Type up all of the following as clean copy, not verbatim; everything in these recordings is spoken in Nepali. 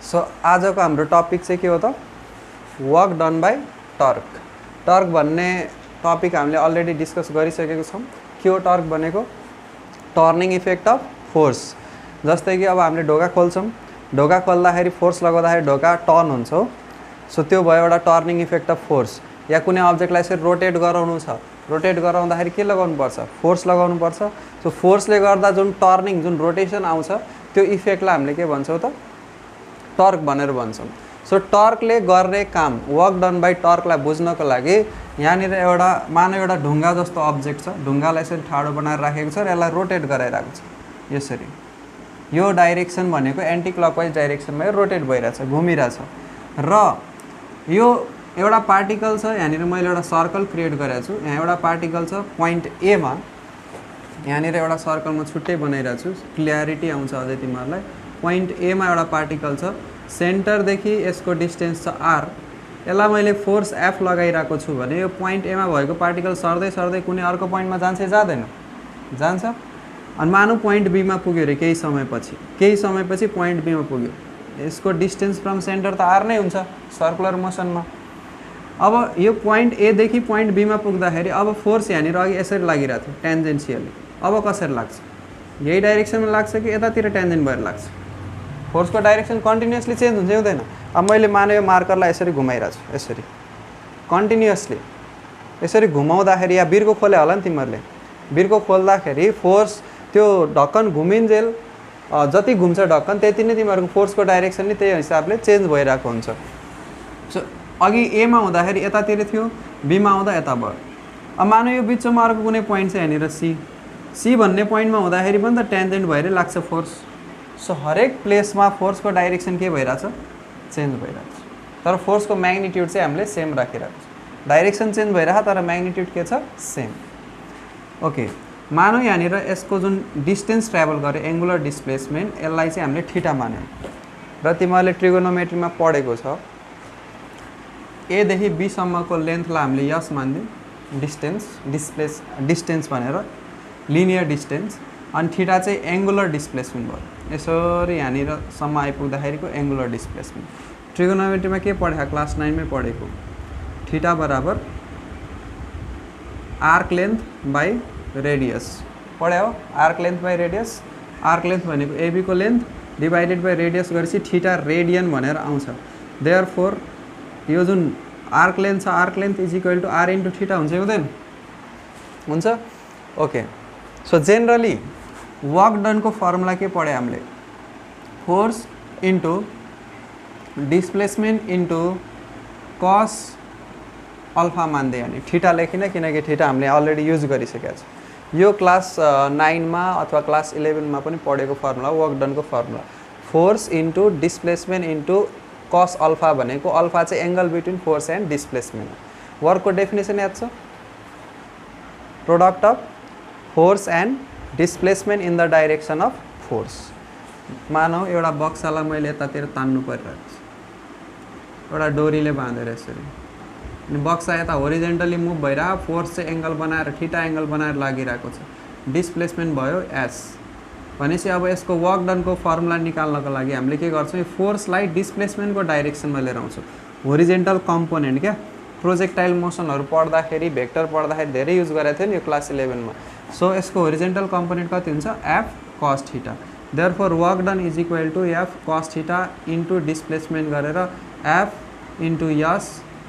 सो आजको हाम्रो टपिक चाहिँ के हो त work done by torque. Torque भन्ने टपिक हामीले अलरेडी डिस्कस गरिसकेको छौँ। के हो टर्क भनेको? Turning effect of force. जस्तै कि अब हामीले ढोका खोल्छौँ, ढोका खोल्दाखेरि फोर्स लगाउँदाखेरि ढोका टर्न हुन्छ हो। सो त्यो भयो एउटा टर्निङ इफेक्ट अफ फोर्स। या कुनै अब्जेक्टलाई यसरी रोटेट गराउनु छ, रोटेट गराउँदाखेरि के लगाउनु पर्छ? फोर्स लगाउनु पर्छ। सो फोर्सले गर्दा जुन टर्निङ जुन रोटेसन आउँछ त्यो इफेक्टलाई हामीले के भन्छौँ त? टर्क भनेर भन्छौँ। सो टर्कले गर्ने काम, वर्क डन बाई टर्कलाई बुझ्नको लागि यहाँनिर एउटा मानव एउटा ढुङ्गा जस्तो अब्जेक्ट छ, ढुङ्गालाई यसरी ठाडो बनाएर राखेको छ र यसलाई रोटेट गराइरहेको छ यसरी। यो डाइरेक्सन भनेको एन्टी क्लकवाइज डाइरेक्सनमा रोटेट भइरहेछ, घुमिरहेछ। र यो एउटा पार्टिकल छ, यहाँनिर मैले एउटा सर्कल क्रिएट गरेको छु। यहाँ एउटा पार्टिकल छ पोइन्ट ए मा, यहाँनिर एउटा सर्कल म छुट्टै बनाइरहेको छु, क्लियरिटी आउँछ अझै तिमीहरूलाई। पोइन्ट ए मा एउटा पार्टिकल छ, सेन्टरदेखि यसको डिस्टेन्स छ आर। यसलाई मैले फोर्स एफ लगाइरहेको छु भने यो पोइन्ट ए मा भएको पार्टिकल सर्दै सर्दै कुनै अर्को पोइन्टमा जान्छ जाँदैन? जान्छ। अनि मानौँ पोइन्ट बी मा पुग्यो अरे केही समयपछि पोइन्ट बी मा पुग्यो। यसको डिस्टेन्स फ्रम सेन्टर त आर नै हुन्छ सर्कुलर मोसनमा। अब यो पोइन्ट ए देखि पोइन्ट बी मा पुग्दाखेरि अब फोर्स यहाँनिर अघि यसरी लागिरहेको थियो टेन्जेन्सियली, अब कसरी लाग्छ? यही डाइरेक्सनमा लाग्छ कि यतातिर टेन्जेन्ट भएर लाग्छ? फोर्सको डाइरेक्सन कन्टिन्युअसली चेन्ज हुन्छ हुँदैन? अब मैले माने यो मार्करलाई यसरी घुमाइरहेको छु, यसरी कन्टिन्युअसली यसरी घुमाउँदाखेरि, या बिर्को खोले होला नि तिमीहरूले, बिर्को खोल्दाखेरि फोर्स त्यो ढक्कन घुमिन्जेल जति घुम्छ ढक्कन त्यति नै तिमीहरूको फोर्सको डाइरेक्सन नि त्यही हिसाबले चेन्ज भइरहेको हुन्छ। सो अघि एमा हुँदाखेरि यतातिर थियो, बीमा आउँदा यता भयो। अब मानौँ यो बिचमा अर्को कुनै पोइन्ट छ यहाँनिर सी भन्ने पोइन्टमा हुँदाखेरि पनि त टेन्जेन्ट भएरै लाग्छ फोर्स। सो हरेक प्लेसमा फोर्सको डाइरेक्सन के भइरहेछ? चेन्ज भइरहेछ। तर फोर्सको म्याग्निट्युड चाहिँ हामीले सेम राखिरहेको छ। डाइरेक्सन चेन्ज भइरहेछ तर म्याग्निट्युड के छ? सेम। ओके, मानौँ यहाँनिर यसको जुन डिस्टेन्स ट्राभल गरे एङ्गुलर डिस्प्लेसमेन्ट, यसलाई चाहिँ हामीले थीटा मान्यौँ। र तिमीहरूले ट्रिगोनोमेट्रीमा पढेको छ एदेखि बीसम्मको लेन्थलाई हामीले यस मान्दियौँ, डिस्टेन्स भनेर, लिनियर डिस्टेन्स। अनि थीटा चाहिँ एङ्गुलर डिस्प्लेसमेन्ट भयो, यसरी यहाँनिरसम्म आइपुग्दाखेरिको एङ्गुलर डिस्प्लेसमेन्ट। ट्रिगोनोमेट्रीमा के पढेको? क्लास 9 मै पढेको। थीटा बराबर आर्क लेन्थ बाई रेडियस पढ्यो हो। Arc length by radius, arc length भनेको एबी को लेन्थ डिभाइडेड बाई रेडियस गरेपछि थीटा रेडियन भनेर आउँछ। देयरफोर यो जुन आर्क लेन्थ छ, arc length is equal to R into theta हुन्छ हुँदैन? हुन्छ। ओके, सो जेनरली वर्क डनको फर्मुला के पढ्यो हामीले? Force into displacement into cos alpha मान्दै, अनि थीटा लेखिन किनकि थीटा हामीले अलरेडी युज गरिसकेको छ। यो क्लास 9 मा अथवा क्लास 11 मा पनि पढेको फर्मुला, वर्क डनको formula. Force into displacement into cos alpha भनेको अल्फा चाहिँ angle between force and displacement. वर्कको डेफिनेसन याद छ? Product of force and displacement in the direction of force. मानौँ एउटा बक्सालाई मैले यतातिर तान्नु परिरहेको छ एउटा डोरीले बाँधेर यसरी, अनि बक्सा यता होरिजेन्टली मुभ भइरहेको, फोर्स चाहिँ एङ्गल बनाएर थीटा एङ्गल बनाएर लागिरहेको छ, डिस्प्लेसमेन्ट भयो एस। भनेपछि अब यसको वर्क डनको फर्मुला निकाल्नको लागि हामीले के गर्छौँ? यो फोर्सलाई डिस्प्लेसमेन्टको डाइरेक्सनमा लिएर आउँछौँ। होरिजेन्टल कम्पोनेन्ट क्या, प्रोजेक्टाइल मोसनहरू पढ्दाखेरि, भेक्टर पढ्दाखेरि धेरै युज गरेको थियो नि यो क्लास 11 मा। सो यसको होरिजेन्टल कम्पोनेन्ट कति हुन्छ? F cos theta. Therefore work done is equal to F cos theta into displacement गरेर F into S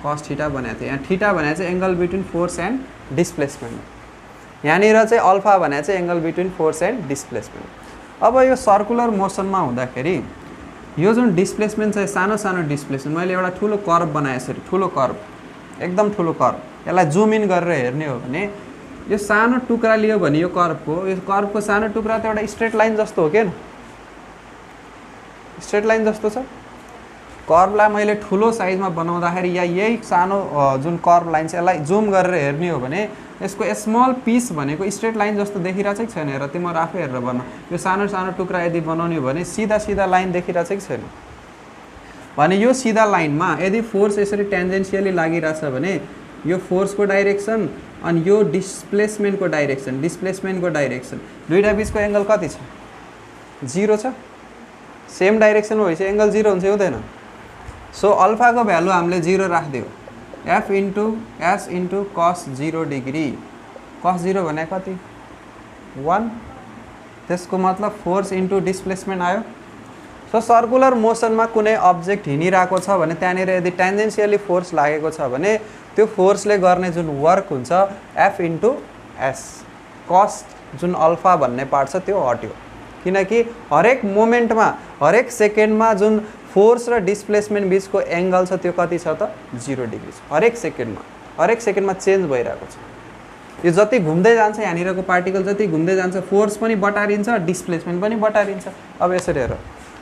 cos theta बनाएको थियो। यहाँ थीटा भने चाहिँ angle between force and displacement, यहाँनिर चाहिँ अल्फा भने चाहिँ angle between force and displacement. अब यो सर्कुलर मोसनमा हुँदाखेरि यो जुन डिस्प्लेसमेन्ट छ, सानो सानो डिस्प्लेसमेन्ट, मैले एउटा ठुलो कर्भ बनाएँ यसरी, ठुलो कर्भ, एकदम ठुलो कर्भ। यसलाई जुम इन गरेर हेर्ने हो भने यो सानो टुक्रा लियो भने यो कर्भको सानो टुक्रा त एउटा स्ट्रेट लाइन जस्तो हो क्या, स्ट्रेट लाइन जस्तो छ। कर्भलाई मैले ठुलो साइजमा बनाउँदाखेरि या यही सानो जुन कर्भ लाइन छ यसलाई जुम गरेर हेर्ने हो भने यसको स्मल पिस भनेको स्ट्रेट लाइन जस्तो देखिरहेछ कि छैन? हेर, तिमीहरू आफै हेरेर बना। यो सानो सानो टुक्रा यदि बनाउने हो भने सिधा सिधा लाइन देखिरहेछ कि छैन? भने यो सिधा लाइनमा यदि फोर्स यसरी टेन्जेन्सियली लागिरहेछ भने यो फोर्सको डाइरेक्सन अनि यो डिस्प्लेसमेन्टको डाइरेक्सन, दुईटा बिचको एङ्गल कति छ? 0 छ। सेम डाइरेक्सनमा भएपछि एङ्गल 0 हुन्छ हुँदैन। सो अल्फाको भ्यालु हामीले 0 राखिदियो, एफ इन्टु एस इन्टु कस 0 डिग्री। कस 0 भने कति 1, त्यसको मतलब फोर्स इन्टु डिस्प्लेसमेन्ट आयो। सो सर्कुलर मोसनमा कुनै अब्जेक्ट हिँडिरहेको छ भने त्यहाँनिर यदि टेन्जेन्सियली फोर्स लागेको छ भने त्यो फोर्सले गर्ने जुन वर्क हुन्छ एफ इन्टु एस, कस जुन अल्फा भन्ने पार्ट छ त्यो हट्यो, किनकि हरेक मोमेन्टमा हरेक सेकेन्डमा जुन फोर्स र डिस्प्लेसमेन्ट बिचको एङ्गल छ त्यो कति छ त 0 डिग्री छ। हरेक सेकेन्डमा चेन्ज भइरहेको छ। यो जति घुम्दै जान्छ यहाँनिरको पार्टिकल जति घुम्दै जान्छ फोर्स पनि बटारिन्छ, डिस्प्लेसमेन्ट पनि बटारिन्छ। अब यसरी हेर,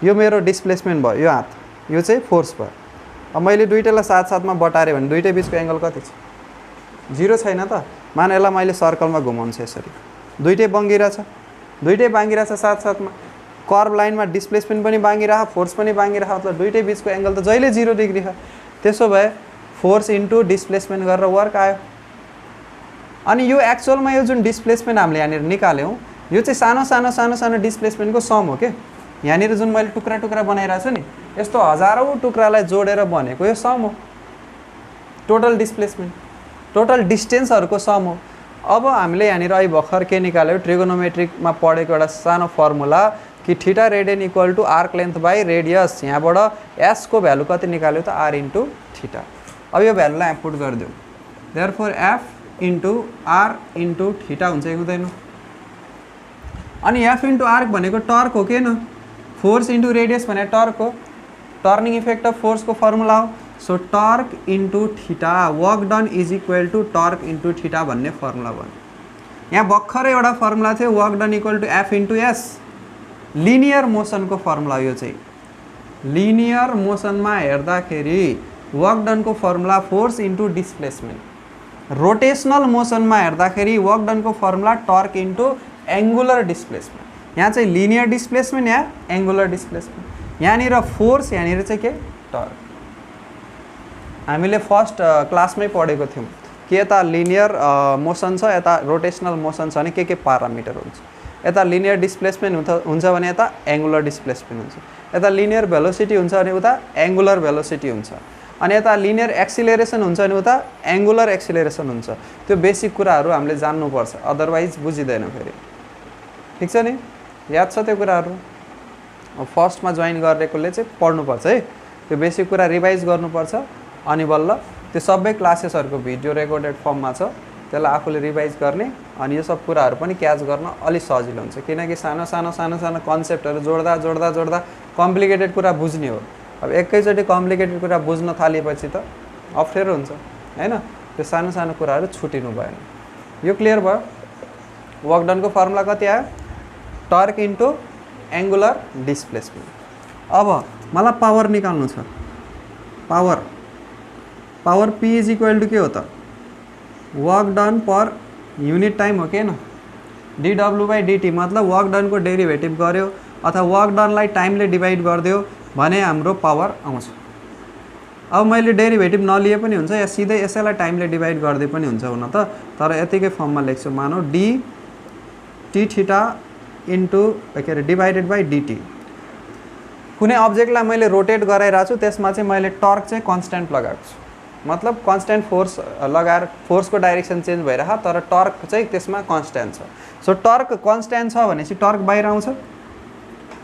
यो मेरो डिस्प्लेसमेन्ट भयो, यो हात, यो चाहिँ फोर्स भयो। अब मैले दुईटैलाई साथसाथमा बटारेँ भने दुईटै बिचको एङ्गल कति छ 0 छैन त। मान यसलाई मैले सर्कलमा घुमाउँछु यसरी, दुईटै बाङ्गिरहेछ साथसाथमा। कर्भ लाइनमा डिस्प्लेसमेन्ट पनि बाङ्गिरह, फोर्स पनि बाङ्गिरह, मतलब दुईटै बिचको एङ्गल त जहिले 0 डिग्री छ। त्यसो भए फोर्स इन्टु डिस्प्लेसमेन्ट गरेर वर्क आयो। अनि यो एक्चुअलमा यो जुन डिस्प्लेसमेन्ट हामीले यहाँनिर निकाल्यौँ यो चाहिँ सानो डिस्प्लेसमेन्टको सम हो के। यहाँनिर जुन मैले टुक्रा टुक्रा बनाइरहेको छु नि, यस्तो हजारौँ टुक्रालाई जोडेर बनेको यो सम हो, टोटल डिस्प्लेसमेन्ट, टोटल डिस्टेन्सहरूको सम हो। अब हामीले यहाँनिर अहिले भर्खर के निकाल्यो, ट्रिगोनोमेट्रिकमा पढेको एउटा सानो फर्मुला कि theta radian equal to arc length by radius. यहाँबाट एस को भ्यालु कति निकाल्यो त आर इन्टु थीटा। अब यो भ्यालुलाई यहाँ पुट गरिदिउँ, therefore F into R into theta हुन्छ कि हुँदैन। अनि एफ इन्टु आर्क भनेको टर्क हो कि न, फोर्स इन्टु रेडियस भने टर्क हो, टर्निङ इफेक्ट अफ फोर्सको फर्मुला हो। So torque into theta, work done is equal to torque into theta भन्ने फर्मुला बन्यो। यहाँ भर्खरै एउटा फर्मुला थियो, work done equal to F into S, linear मोसनको फर्मुला। यो चाहिँ लिनियर मोसनमा हेर्दाखेरि वर्क डनको formula force into displacement, rotational मोसनमा हेर्दाखेरि वर्क डनको formula torque into angular displacement. यहाँ चाहिँ लिनियर डिस्प्लेसमेन्ट, यहाँ एङ्गुलर डिस्प्लेसमेन्ट। यहाँनिर फोर्स, यहाँनिर चाहिँ के टर्क। हामीले फर्स्ट क्लासमै पढेको थियौँ कि यता लिनियर मोसन छ, यता रोटेसनल मोसन छ भने के पारामिटर हुन्छ। यता लिनियर डिस्प्लेसमेन्ट हुन्छ भने यता एङ्गुलर डिस्प्लेसमेन्ट हुन्छ, यता लिनियर भेलोसिटी हुन्छ भने उता एङ्गुलर भेलोसिटी हुन्छ, अनि यता लिनियर एक्सिलेरेसन हुन्छ भने उता एङ्गुलर एक्सिलेरेसन हुन्छ। त्यो बेसिक कुराहरू हामीले जान्नुपर्छ, अदरवाइज बुझिँदैन फेरि। ठिक छ नि, याद छ त्यो कुराहरू? फर्स्टमा जोइन गरेकोले चाहिँ पढ्नुपर्छ है, त्यो बेसिक कुरा रिभाइज गर्नुपर्छ। अनि बल्ल त्यो सबै क्लासेसहरूको भिडियो रेकर्डेड फर्ममा छ, त्यसलाई आफूले रिभाइज गर्ने, अनि यो सब कुराहरू पनि क्याच गर्न अलि सजिलो हुन्छ, किनकि सानो कन्सेप्टहरू जोड्दा कम्प्लिकेटेड कुरा बुझ्ने हो। अब एकैचोटि कम्प्लिकेटेड कुरा बुझ्न थालेपछि त अप्ठ्यारो हुन्छ हैन, त्यो सानो कुराहरू छुटिनु भएन। यो क्लियर भयो? वर्क डनको फर्मुला कति आयो? Torque into angular displacement. अब मलाई पावर निकाल्नु छ, power P is equal to के हो त? Work done per unit time हो के न, dw बाई dt, मतलब वर्क डनको डेरिभेटिभ गर्यो अथवा वर्क डनलाई टाइमले डिभाइड गरिदियो भने हाम्रो पावर आउँछ। अब मैले डेरिभेटिभ नलिए पनि हुन्छ या सिधै यसैलाई टाइमले डिभाइड गर्दै पनि हुन्छ हुन त, तर यतिकै फर्ममा लेख्छु, मानौ डी टी थीटा इन्टु के अरे डिभाइडेड बाई dt। कुनै अब्जेक्टलाई मैले रोटेट गराइरहेको छु, त्यसमा चाहिँ मैले टर्क चाहिँ कन्स्ट्यान्ट लगाएको छु, मतलब कन्स्ट्यान्ट फोर्स लगाएर फोर्सको डाइरेक्सन चेन्ज भइरह, तर टर्क चाहिँ त्यसमा कन्स्ट्यान्ट छ। सो टर्क कन्स्ट्यान्ट छ भनेपछि टर्क बाहिर आउँछ,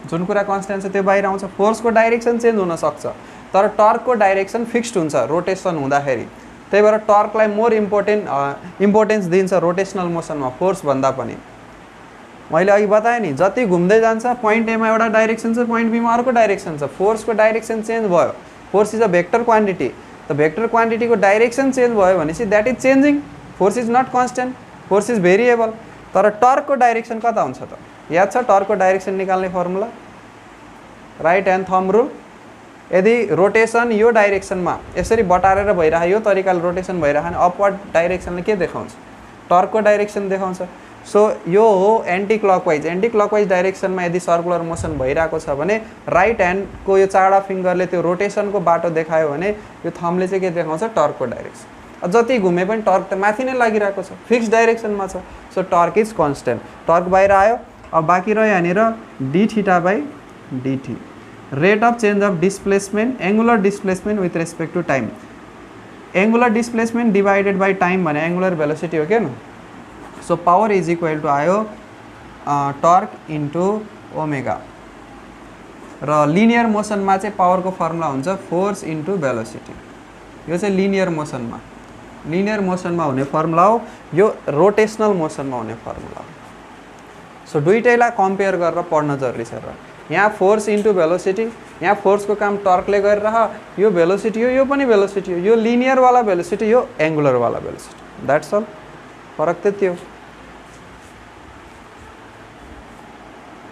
जुन कुरा कन्स्ट्यान्ट छ त्यो बाहिर आउँछ। फोर्सको डाइरेक्सन चेन्ज हुन सक्छ तर टर्कको डाइरेक्सन फिक्स्ड हुन्छ रोटेसन हुँदाखेरि, त्यही भएर टर्कलाई मोर इम्पोर्टेन्स दिन्छ रोटेसनल मोसनमा फोर्स भन्दा पनि। मैले अघि बताएँ नि, जति घुम्दै जान्छ पोइन्ट एमा एउटा डाइरेक्सन छ, पोइन्ट बीमा अर्को डाइरेक्सन छ, फोर्सको डाइरेक्सन चेन्ज भयो। Force is a vector quantity, त भेक्टर क्वान्टिटीको डाइरेक्सन चेन्ज भयो भनेपछि that is changing, force is not constant, force is variable. तर टर्कको डाइरेक्सन कता हुन्छ त? याद छ टर्कको डाइरेक्सन निकाल्ने formula? Right hand thumb rule. यदि रोटेसन यो डाइरेक्सनमा यसरी बटारेर भइरह, यो तरिकाले रोटेसन भइरह भने अपवर्ड डाइरेक्सनले के देखाउँछ? टर्कको डाइरेक्सन देखाउँछ। सो यो हो एन्टी क्लकवाइज डाइरेक्सनमा यदि सर्कुलर मोसन भइरहेको छ भने राइट ह्यान्डको यो चारवटा फिङ्गरले त्यो रोटेसनको बाटो देखायो भने यो थम्बले चाहिँ के देखाउँछ? टर्कको डाइरेक्सन। जति घुमे पनि टर्क त माथि नै लागिरहेको छ, फिक्स्ड डाइरेक्सनमा छ। So torque is constant, torque बाहिर आयो। अब बाँकी रह्यो यहाँनिर D theta by dt। Rate of change of displacement angular displacement with respect to time angular displacement divided by time भने एङ्गुलर भेलोसिटी हो क्या so power is equal to आयो टर्क इन्टु ओमेगा र लिनियर मोसनमा चाहिँ पावरको फर्मुला हुन्छ फोर्स इन्टु भेलोसिटी यो चाहिँ लिनियर मोसनमा हुने फर्मुला हो यो रोटेसनल मोसनमा हुने फर्मुला हो सो दुईटैलाई कम्पेयर गरेर पढ्न जरुरी छ र यहाँ फोर्स इन्टु भेलोसिटी यहाँ फोर्सको काम टर्कले गरिरह यो भेलोसिटी हो यो पनि भेलोसिटी हो यो लिनियर वाला भेलोसिटी यो एङ्गुलर वाला भेलोसिटी द्याट्स अल फरक त्यति हो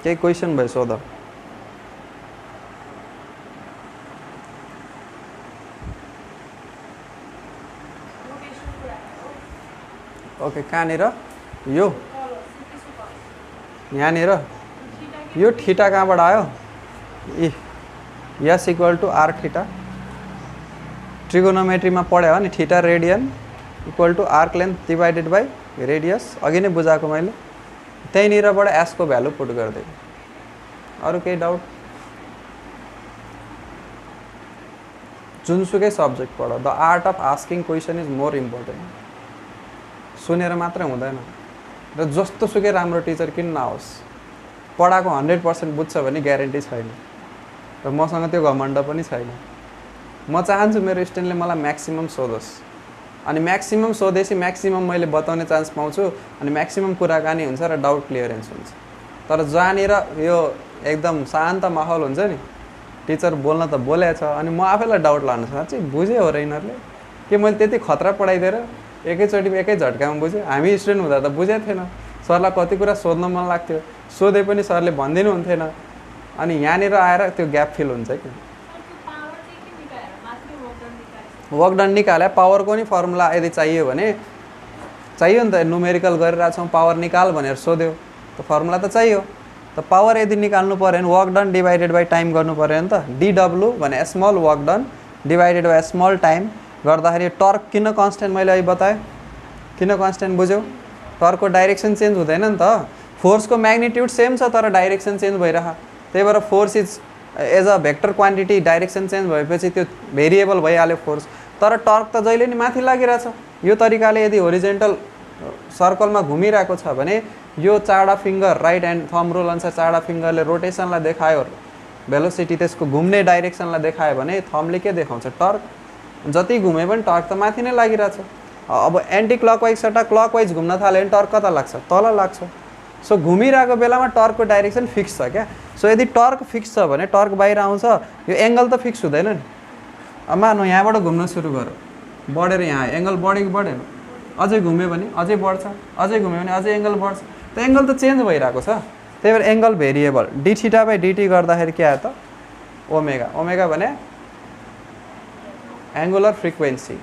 केही क्वेसन भयो सोध ओके कहाँनिर यो यहाँनिर यो थीटा कहाँबाट आयो S equal to R theta ट्रिगोनोमेट्रीमा पढ्यो हो नि theta radian equal to arc length divided by radius अघि नै बुझाएको मैले त्यहीँनिरबाट एसको भ्यालु पुट गर्दै अरू केही डाउट जुनसुकै सब्जेक्ट पढ the art of asking question is more important सुनेर मात्रै हुँदैन र जस्तो सुकै राम्रो टिचर किन नहोस् पढाएको 100% बुझ्छ भने ग्यारेन्टी छैन र मसँग त्यो घमण्ड पनि छैन म चाहन्छु मेरो स्टुडेन्टले मलाई म्याक्सिमम सोधोस् अनि म्याक्सिमम सोधेपछि म्याक्सिमम मैले बताउने चान्स पाउँछु अनि म्याक्सिमम कुराकानी हुन्छ र डाउट क्लियरेन्स हुन्छ तर जहाँनिर यो एकदम शान्त माहौल हुन्छ नि टिचर बोल्न त बोलेछ अनि म आफैलाई डाउट लाग्नु छ चाहिँ बुझ्यो हो र यिनीहरूले के मैले त्यति खतरा पढाइदिएर एकैचोटि एकै झट्कामा बुझेँ हामी स्टुडेन्ट हुँदा त बुझेको थिएन सरलाई कति कुरा सोध्न मन लाग्थ्यो सोधे पनि सरले भनिदिनु हुन्थेन अनि यहाँनिर आएर त्यो ग्याप फिल हुन्छ कि वर्क डन निकाले पावरको नि फर्मुला यदि चाहियो भने चाहियो नि त न्युमेरिकल गरिरहेको छौँ पावर निकाल भनेर सोध्यो त फर्मुला त चाहियो त पावर यदि निकाल्नु पर्यो भने work done divided by time गर्नु पर्यो नि त डिडब्लु भने small work done divided by small time गर्दाखेरि टर्क किन कन्स्टेन्ट मैले अहिले बताएँ किन कन्स्टेन्ट बुझ्यौ टर्कको डाइरेक्सन चेन्ज हुँदैन नि त फोर्सको म्याग्निट्युड सेम छ तर डाइरेक्सन चेन्ज भइरह त्यही भएर force is as a vector quantity direction change भएपछि त्यो भेरिएबल भइहाल्यो फोर्स तर टर्क त जहिले नि माथि लागिरहेछ यो तरिकाले यदि होरिजेन्टल सर्कलमा घुमिरहेको छ भने यो चारवटा finger right hand thumb rule अनुसार चारवटा फिङ्गरले रोटेसनलाई देखायो भेलोसिटी त्यसको घुम्ने डाइरेक्सनलाई देखायो भने थम्बले के देखाउँछ टर्क जति घुमे पनि टर्क त माथि नै लागिरहेछ अब एन्टी क्लकवाइजबाट क्लकवाइज घुम्न थाल्यो भने टर्क कता लाग्छ तल लाग्छ सो घुमिरहेको बेलामा टर्कको डाइरेक्सन फिक्स छ क्या सो यदि टर्क फिक्स छ भने टर्क बाहिर आउँछ यो एङ्गल त फिक्स हुँदैन नि अब मानु यहाँबाट घुम्न सुरु गर्यो बढेर यहाँ एङ्गल बढेको बढेन अझै घुम्यो भने अझै बढ्छ अझै घुम्यो भने अझै एङ्गल बढ्छ त एङ्गल त चेन्ज भइरहेको छ त्यही भएर angle variable D theta by DT गर्दाखेरि के आयो त ओमेगा ओमेगा भने एङ्गुलर फ्रिक्वेन्सी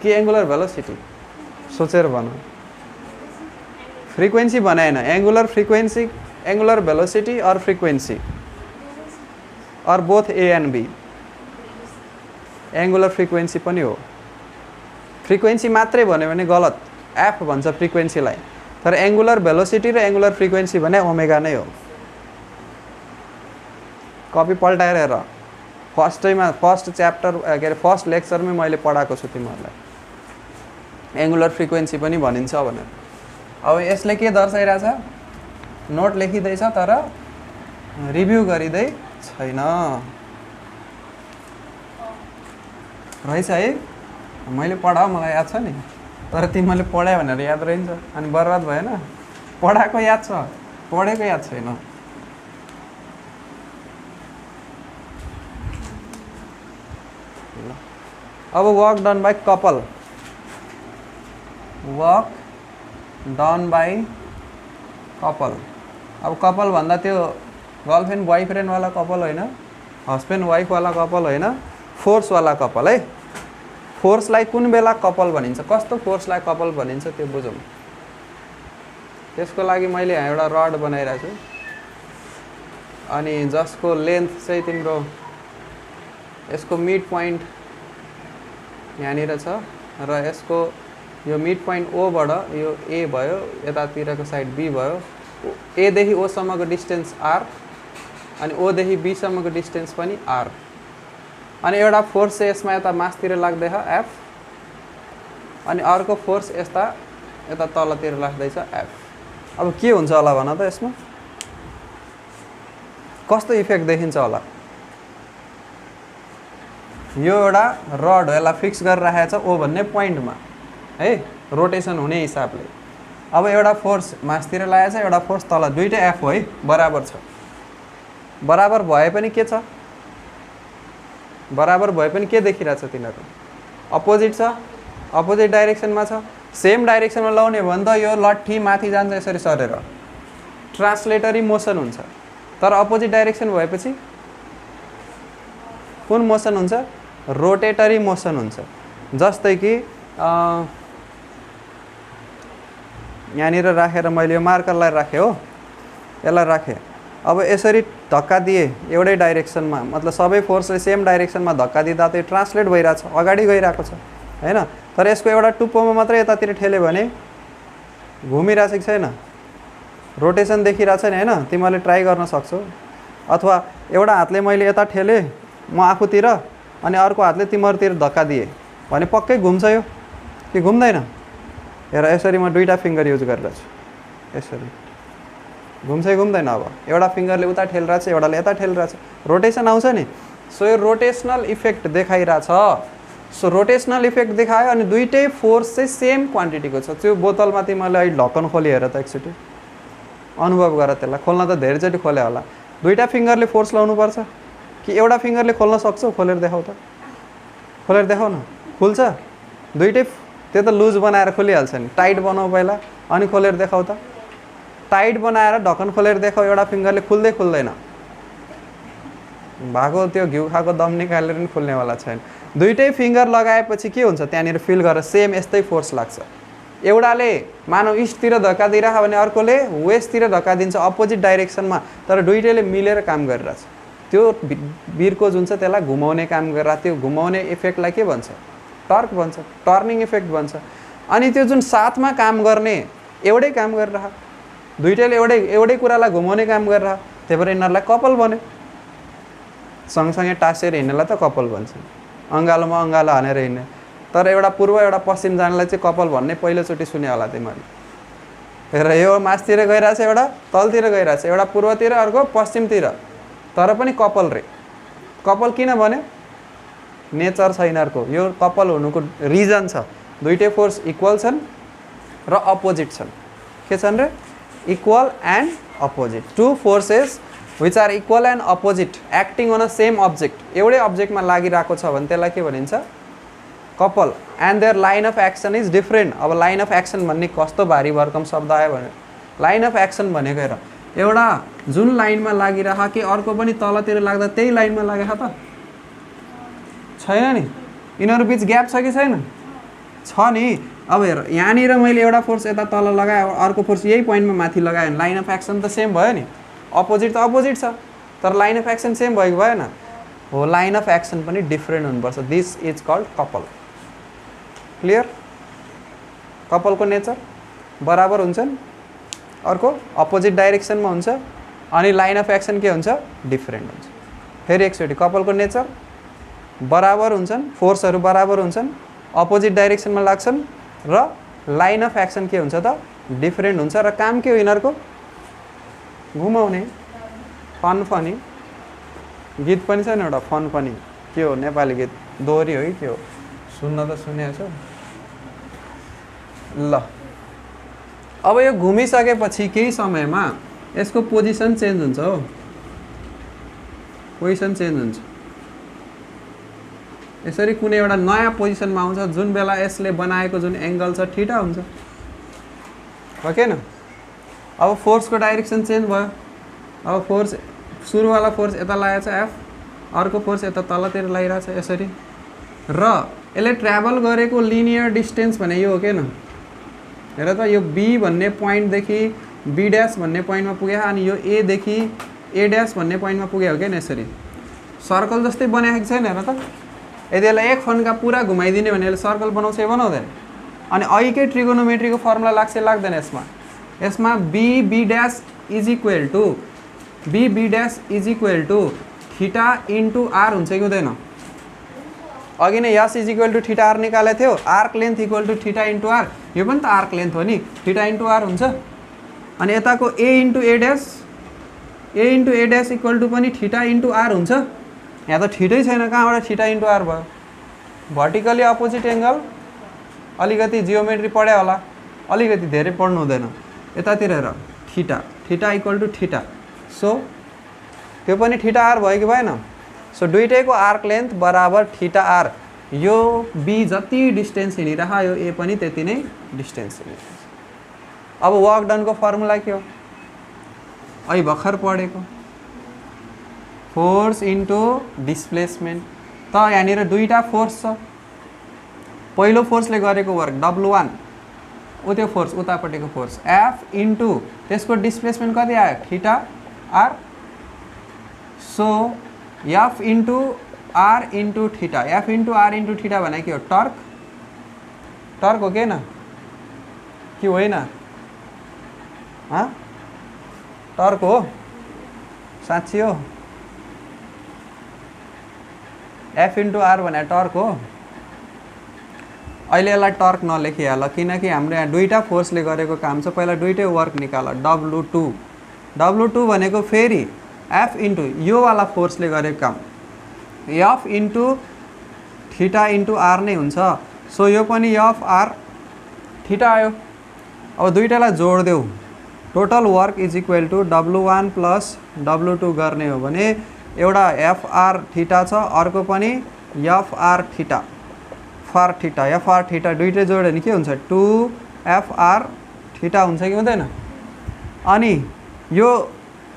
कि एङ्गुलर भेलोसिटी सोचेर भनौँ फ्रिक्वेन्सी भने होइन angular frequency angular velocity or frequency or both A and B angular frequency पनि हो फ्रिक्वेन्सी मात्रै भन्यो भने गलत एफ भन्छ फ्रिक्वेन्सीलाई तर एङ्गुलर भेलोसिटी र एङ्गुलर फ्रिक्वेन्सी भने ओमेगा नै हो कपी पल्टाएर हेर फर्स्ट च्याप्टर के अरे फर्स्ट लेक्चरमै मैले पढाएको छु तिमीहरूलाई एङ्गुलर फ्रिक्वेन्सी पनि भनिन्छ भनेर अब यसले के दर्शाइरहेछ नोट लेखिँदैछ तर रिभ्यू गरिँदै छैन रहेछ है मैले पढाऊ मलाई याद छ नि तर तिमीले पढायो भनेर याद रहन्छ अनि बर्बाद भएन पढाएको याद छ पढेको याद छैन अब work done by couple work done by couple अब कपल भन्दा त्यो गर्लफ्रेन्ड बोयफ्रेन्ड वाला कपल होइन हस्बेन्ड वाइफ वाला कपल होइन फोर्स वाला कपल है फोर्सलाई कुन बेला कपल भनिन्छ कस्तो फोर्सलाई कपल भनिन्छ त्यो बुझौँ त्यसको लागि मैले यहाँ एउटा रड बनाइरहेको छु अनि जसको लेन्थ चाहिँ तिम्रो यसको मिड पोइन्ट यहाँनिर छ र यसको यो मिड पोइन्ट ओबाट यो ए भयो यतातिरको साइड बी भयो एदेखि ओसम्मको डिस्टेन्स आर अनि ओदेखि बीसम्मको डिस्टेन्स पनि आर अनि एउटा फोर्स चाहिँ यसमा यता मासतिर लाग्दैछ एफ अनि अर्को फोर्स यता तलतिर लाग्दैछ एफ अब के हुन्छ होला भन त यसमा कस्तो इफेक्ट देखिन्छ होला यो एउटा रड हो यसलाई फिक्स गरेर राखेको छ ओ भन्ने पोइन्टमा है रोटेसन हुने हिसाबले अब एउटा फोर्स मासतिर लागेको छ एउटा फोर्स तल दुईटै एफ हो है बराबर छ बराबर भए पनि के छ बराबर भए पनि के देखिरहेछ तिनीहरू अपोजिट छ अपोजिट डाइरेक्सनमा छ सेम डाइरेक्सनमा लाउने हो भने त यो लट्ठी माथि जान्छ यसरी सरेर ट्रान्सलेटरी मोसन हुन्छ तर अपोजिट डाइरेक्सन भएपछि कुन मोसन हुन्छ रोटेटरी मोसन हुन्छ जस्तै कि यहाँनिर राखेर मैले यो मार्करलाई राखेँ हो यसलाई राखेँ अब यसरी धक्का दिए एउटै डाइरेक्सनमा मतलब सबै फोर्सले सेम डाइरेक्सनमा धक्का दिँदा त्यो ट्रान्सलेट भइरहेछ अगाडि गइरहेको छ हैन तर यसको एउटा टुप्पोमा मात्रै यतातिर ठेल्यो भने घुमिरहेछ कि छैन रोटेसन देखिरहेछ नि हैन तिमीले ट्राई गर्न सक्छौ अथवा एउटा हातले मैले यता ठेले म आफूतिर अनि अर्को हातले तिमीहरुतिर धक्का दिए भने पक्कै घुम्छ यो कि घुम्दैन हेर यसरी म दुईटा फिंगर युज गरिरहेको छु यसरी घुम्छ घुम्दैन अब एउटा फिंगरले उता ठेलिरहेछ एउटाले यता ठेलिरहेछ रोटेसन आउँछ नि सो यो रोटेशनल इफेक्ट देखाइरहेछ सो रोटेशनल इफेक्ट देखायो अनि दुईटै फोर्स चाहिँ सेम क्वान्टिटीको छ त्यो बोतलमा तिमीले अहिले ढक्कन खोली हेर त एकचोटि अनुभव गर त्यसलाई खोल्न त धेरैचोटि खोले होला दुईटा फिंगरले फोर्स लाउनु पर्छ कि एउटा फिंगरले खोल्न सक्छौ खोलेर देखाउ त खोलेर देखाउ न खुल्छ दुईटै त्यो त लुज बनाएर खोलिहाल्छ नि टाइट बनाऊ पहिला अनि खोलेर देखाउ त टाइट बनाएर ढक्कन खोलेर देखाउ एउटा फिंगरले खुल्दै खुल्दैन भागो त्यो घिउ खाको दम निकालेर नि खुल्नेवाला छैन दुईटै फिंगर लगाएपछि के हुन्छ त्यहाँनिर फिल गरेर सेम यस्तै फोर्स लाग्छ एउटाले मानव इस्टतिर धक्का दिइराख भने अर्कोले वेस्टतिर धक्का दिन्छ अपोजिट डाइरेक्सनमा तर दुईटैले मिलेर काम गरिरहेछ त्यो बिरको जुन छ त्यसलाई घुमाउने काम गरेर त्यो घुमाउने इफेक्टलाई के भन्छ टर्क भन्छ टर्निङ इफेक्ट भन्छ अनि त्यो जुन साथमा काम गर्ने एउटै काम गरिरह दुईटैले एउटै कुरालाई घुमाउने काम गरिरह त्यही भएर यिनीहरूलाई कपल बन्यो सँगसँगै टाँसेर हिँड्नेलाई त कपल भन्छ अङ्गालोमा अङ्गालो हानेर हिँड्ने तर एउटा पूर्व एउटा पश्चिम जानलाई चाहिँ कपल भन्ने पहिलोचोटि सुने होला तिमीले हेर यो मासतिर गइरहेछ एउटा तलतिर गइरहेछ एउटा पूर्वतिर अर्को पश्चिमतिर तर पनि कपल रे कपल किन भन्यो नेचर छ यिनीहरूको यो कपल हुनुको रिजन छ दुईटै फोर्स इक्वल छन् र अपोजिट छन् के छन् रे equal and opposite to forces which are equal and opposite acting on a same object एउटै अब्जेक्टमा लागिरहेको छ भने त्यसलाई के भनिन्छ couple and their line of action is different अब लाइन अफ एक्सन भन्ने कस्तो भारी भरकम शब्द आयो भने लाइन अफ एक्सन भनेको हेर एउटा जुन लाइनमा लागिरह कि अर्को पनि तलतिर लाग्दा त्यही लाइनमा लागेछ त छैन नि यिनीहरु बीच ग्याप छ कि छैन छ नि अब हेर यहाँनिर मैले एउटा फोर्स यता तल लगाए अर्को फोर्स यही पोइन्टमा माथि लगाए भने लाइन अफ एक्सन त सेम भयो नि अपोजिट त अपोजिट छ तर लाइन अफ एक्सन सेम भएको भएन हो लाइन अफ एक्सन पनि डिफरेन्ट हुनुपर्छ this is called couple clear कपलको नेचर बराबर हुन्छन् अर्को अपोजिट डाइरेक्सनमा हुन्छ अनि लाइन अफ एक्सन के हुन्छ डिफरेन्ट हुन्छ फेरि एकचोटि कपलको नेचर बराबर हुन्छन् फोर्सहरू बराबर हुन्छन् अपोजिट डाइरेक्सनमा लाग्छन् र लाइन अफ एक्सन के हुन्छ त डिफरेन्ट हुन्छ र काम के हो यिनीहरूको घुमाउने फन फनी गीत पनि छ नि एउटा फन फनी के हो नेपाली गीत दोहोरी हो कि के हो सुन्न त सुनेको छु ल अब यो घुमिसकेपछि केही समयमा यसको पोजिसन चेन्ज हुन्छ हो पोजिसन चेन्ज हुन्छ यसरी कुनै एउटा नयाँ पोजिसनमा आउँछ जुन बेला यसले बनाएको जुन एंगल छ थीटा हुन्छ हो के न अब फोर्स को डाइरेक्सन चेन्ज भयो अब फोर्स सुरुवाला फोर्स यता लागेछ एफ अर्को फोर्स यता तलतिर लागिरहेछ यसरी र यसले ट्राभल गरेको लिनियर डिस्टेन्स भने यो हो के न हेर त यो बी भन्ने पोइन्ट देखि बी ड्याश भन्ने पोइन्टमा पुग्यो अनि यो ए देखि ए ड्याश भन्ने पोइन्टमा पुग्यो हो के न यसरी सर्कल जस्तै बनाएको छैन हेर त यदि यसलाई एक फन्का पुरा घुमाइदिने भने यसले सर्कल बनाउँछ बनाउँदैन अनि अहिकै ट्रिगोनोमेट्रीको फर्मुला लाग्छ लाग्दैन यसमा यसमा B B dash is equal to B B dash is equal to theta into R हुन्छ कि हुँदैन? अघि नै S is equal to theta R निकालेको थियो, arc length equal to theta into R, यो पनि त आर्क लेन्थ हो नि, थीटा इन्टु आर हुन्छ। अनि यताको A into A dash equal to पनि थीटा इन्टु आर हुन्छ। यहाँ त थीटै छैन, कहाँबाट थीटा इन्टु आर भयो? भर्टिकली अपोजिट एङ्गल, अलिकति जियोमेट्री पढ्यो होला, अलिकति धेरै पढ्नु हुँदैन, यतातिर हेर theta equal to theta, so त्यो पनि थीटा आर भयो कि भएन? सो दुइटैको आर्क लेन्थ बराबर थीटा आर, यो बी जति डिस्टेन्स हिँडिरह यो ए पनि त्यति नै डिस्टेन्स हिँडिरहेछ। अब वर्क डनको फर्मुला के हो? अहिले भर्खर पढेको, फोर्स इन्टु डिस्प्लेसमेन्ट। त यहाँनिर दुईटा फोर्स छ, पहिलो फोर्सले गरेको वर्क W1, त्यो फोर्स उतापट्टिको फोर्स F इन्टु त्यसको डिस्प्लेसमेन्ट कति आयो? Theta R. So F into R into theta, F into R into theta भने के हो? टर्क। टर्क हो कि न कि होइन? टर्क हो, साँच्ची हो? F इन्टु आर भने टर्क हो। अहिले यसलाई टर्क नलेखिहाल, किनकि हाम्रो यहाँ दुईटा फोर्सले गरेको काम छ। पहिला दुईटै वर्क निकाल, W2 भनेको फेरि F इन्टु यो वाला फोर्सले गरेको काम, F into theta into R नै हुन्छ। सो यो पनि F आर थीटा आयो। अब दुईटालाई जोडिदेऊ, total work is equal to W1 plus W2 गर्ने हो भने एउटा F आर थीटा छ, अर्को पनि F R theta, F R theta दुईटै जोड्यो भने के हुन्छ? 2F आर थीटा हुन्छ कि हुँदैन? अनि यो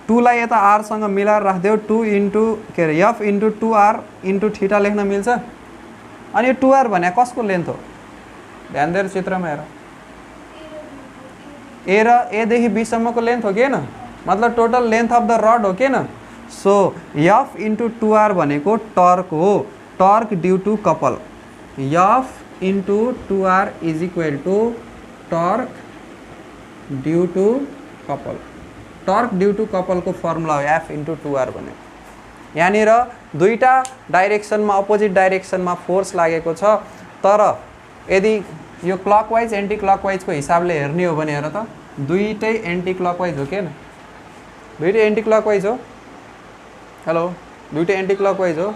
2 लाई यता R सँग मिलाएर राख्दियो, 2 इन्टु के अरे F into 2R into theta लेख्न मिल्छ। अनि यो 2R भने कसको लेन्थ हो? ध्यान दिएर चित्रमा हेर, ए र एदेखि बी सम्मको लेन्थ हो कि न? मतलब total length of the rod हो कि न? सो F इन्टु 2R भनेको टर्क हो, torque due to couple. F into 2R is equal to torque due to couple. Torque due to couple को फर्मुला हो F इन्टु 2R भनेको। यहाँनिर दुईटा डाइरेक्सनमा, अपोजिट डाइरेक्सनमा फोर्स लागेको छ, तर यदि यो क्लकवाइज एन्टी क्लकवाइजको हिसाबले हेर्ने हो भने हेर त, दुईटै एन्टी क्लकवाइज हो कि न? दुईटै एन्टी क्लकवाइज हो। हेलो, दुईटै एन्टी क्लकवाइज हो।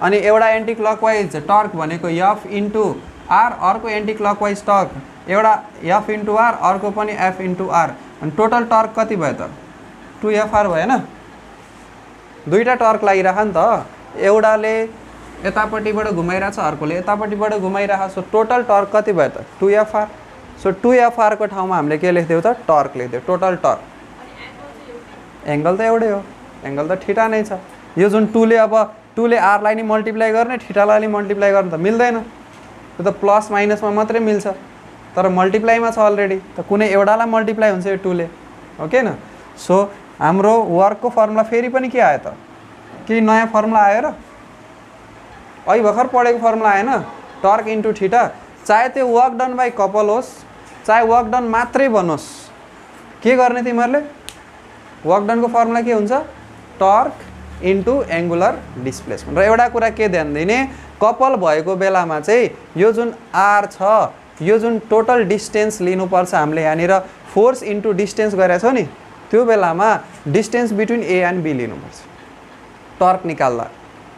अनि एउटा एन्टी क्लकवाइज टर्क भनेको F इन्टु आर, अर्को एन्टी क्लकवाइज टर्क एउटा F इन्टु आर, अर्को पनि F इन्टु आर। अनि टोटल टर्क कति भयो त? 2FR भएन? दुईटा टर्क लागिरह नि त, एउटाले यतापट्टिबाट घुमाइरहेछ, अर्कोले यतापट्टिबाट घुमाइरहेछ। सो टोटल टर्क कति भयो त? 2FR। सो 2FR को ठाउँमा हामीले के लेख्दियौ त? टर्क लेख्दियौ, टोटल टर्क। एङ्गल त एउटै हो, एङ्गल त थीटा नै छ। यो जुन 2 ले अब 2 ले R लाई नि मल्टिप्लाई गर्ने, थीटालाई नि मल्टिप्लाई गर्ने त मिल्दैन, त्यो त प्लस माइनसमा मात्रै मिल्छ, तर मल्टिप्लाईमा छ अलरेडी, त कुनै एउटालाई मल्टिप्लाई हुन्छ यो 2 ले, हो कि न? सो हाम्रो वर्कको फर्मुला फेरि पनि के आयो त? केही नयाँ फर्मुला आयो र? अहिले भर्खर पढेको फर्मुला आएन? Torque into theta. चाहे त्यो वर्क डन बाई कपल होस्, चाहे वर्क डन मात्रै बनोस्, के गर्ने तिमीहरूले? वर्क डनको फर्मुला के हुन्छ? Torque into angular displacement. र एउटा कुरा के ध्यान दिने, कपल भएको बेलामा चाहिँ यो जुन आर छ, यो जुन टोटल डिस्टेन्स लिनुपर्छ हामीले, यहाँनिर फोर्स इन्टु डिस्टेन्स गरेको छौँ नि, त्यो बेलामा distance between A and B लिनुपर्छ टर्क निकाल्दा।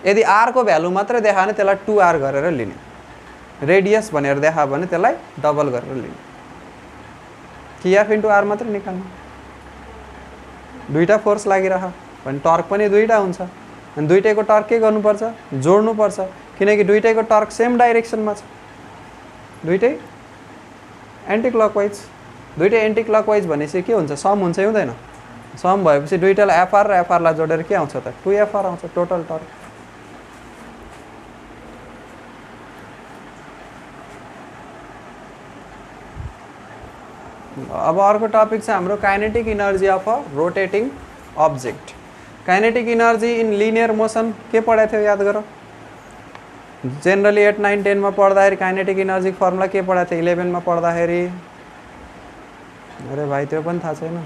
यदि आर को भ्यालु मात्रै देखायो भने त्यसलाई 2R गरेर लिने, रेडियस भनेर देखायो भने त्यसलाई डबल गरेर लिने, कि F इन्टु आर मात्रै निकाल्नु। दुईटा फोर्स लागिरह भने टर्क पनि दुईटा हुन्छ, अनि दुईटैको टर्क के गर्नुपर्छ? जोड्नुपर्छ, किनकि दुईटैको टर्क सेम डाइरेक्सनमा छ, दुईटै एन्टी क्लकवाइज। दुईटै एन्टी क्लकवाइज भनेपछि के हुन्छ? सम हुन्छ हुँदैन? सम भएपछि दुईटालाई FR र FR लाई जोडेर के आउँछ त? 2FR आउँछ टोटल टर्क। अब अर्को टपिक चाहिँ हाम्रो kinetic energy of a rotating object. Kinetic energy in linear motion के पढाएको थियो याद गर? जेनरली 8, 9, 10 मा पढ्दाखेरि काइनेटिक इनर्जी फर्मुला के पढाएको थियो? 11 मा पढ्दाखेरि, अरे भाइ त्यो पनि थाहा छैन?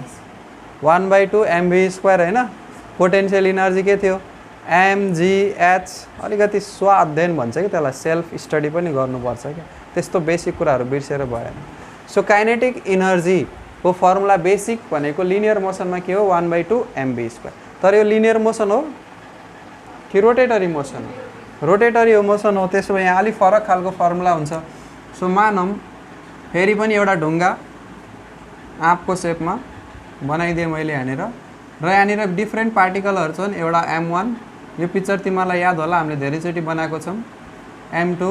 1/2 mv² हैन? पोटेन्सियल इनर्जी के थियो mgh अलिकति स्वाध्ययन भन्छ कि त्यसलाई सेल्फ स्टडी पनि गर्नुपर्छ क्या त्यस्तो बेसिक कुराहरू बिर्सेर भएन सो काइनेटिक इनर्जी को फर्मुला बेसिक भनेको लिनियर मोसनमा के हो 1/2 mv² तर यो लिनियर मोसन हो कि रोटेटरी मोसन हो रोटेटरी हो मोसन हो त्यसो भए यहाँ अलि फरक खालको फर्मुला हुन्छ सो मानौँ फेरि पनि एउटा ढुङ्गा आँपको सेपमा बनाइदिएँ मैले यहाँनिर र यहाँनिर डिफ्रेन्ट पार्टिकलहरू छन् एउटा m1 यो पिक्चर तिमीलाई याद होला हामीले धेरैचोटि बनाएको छौँ m2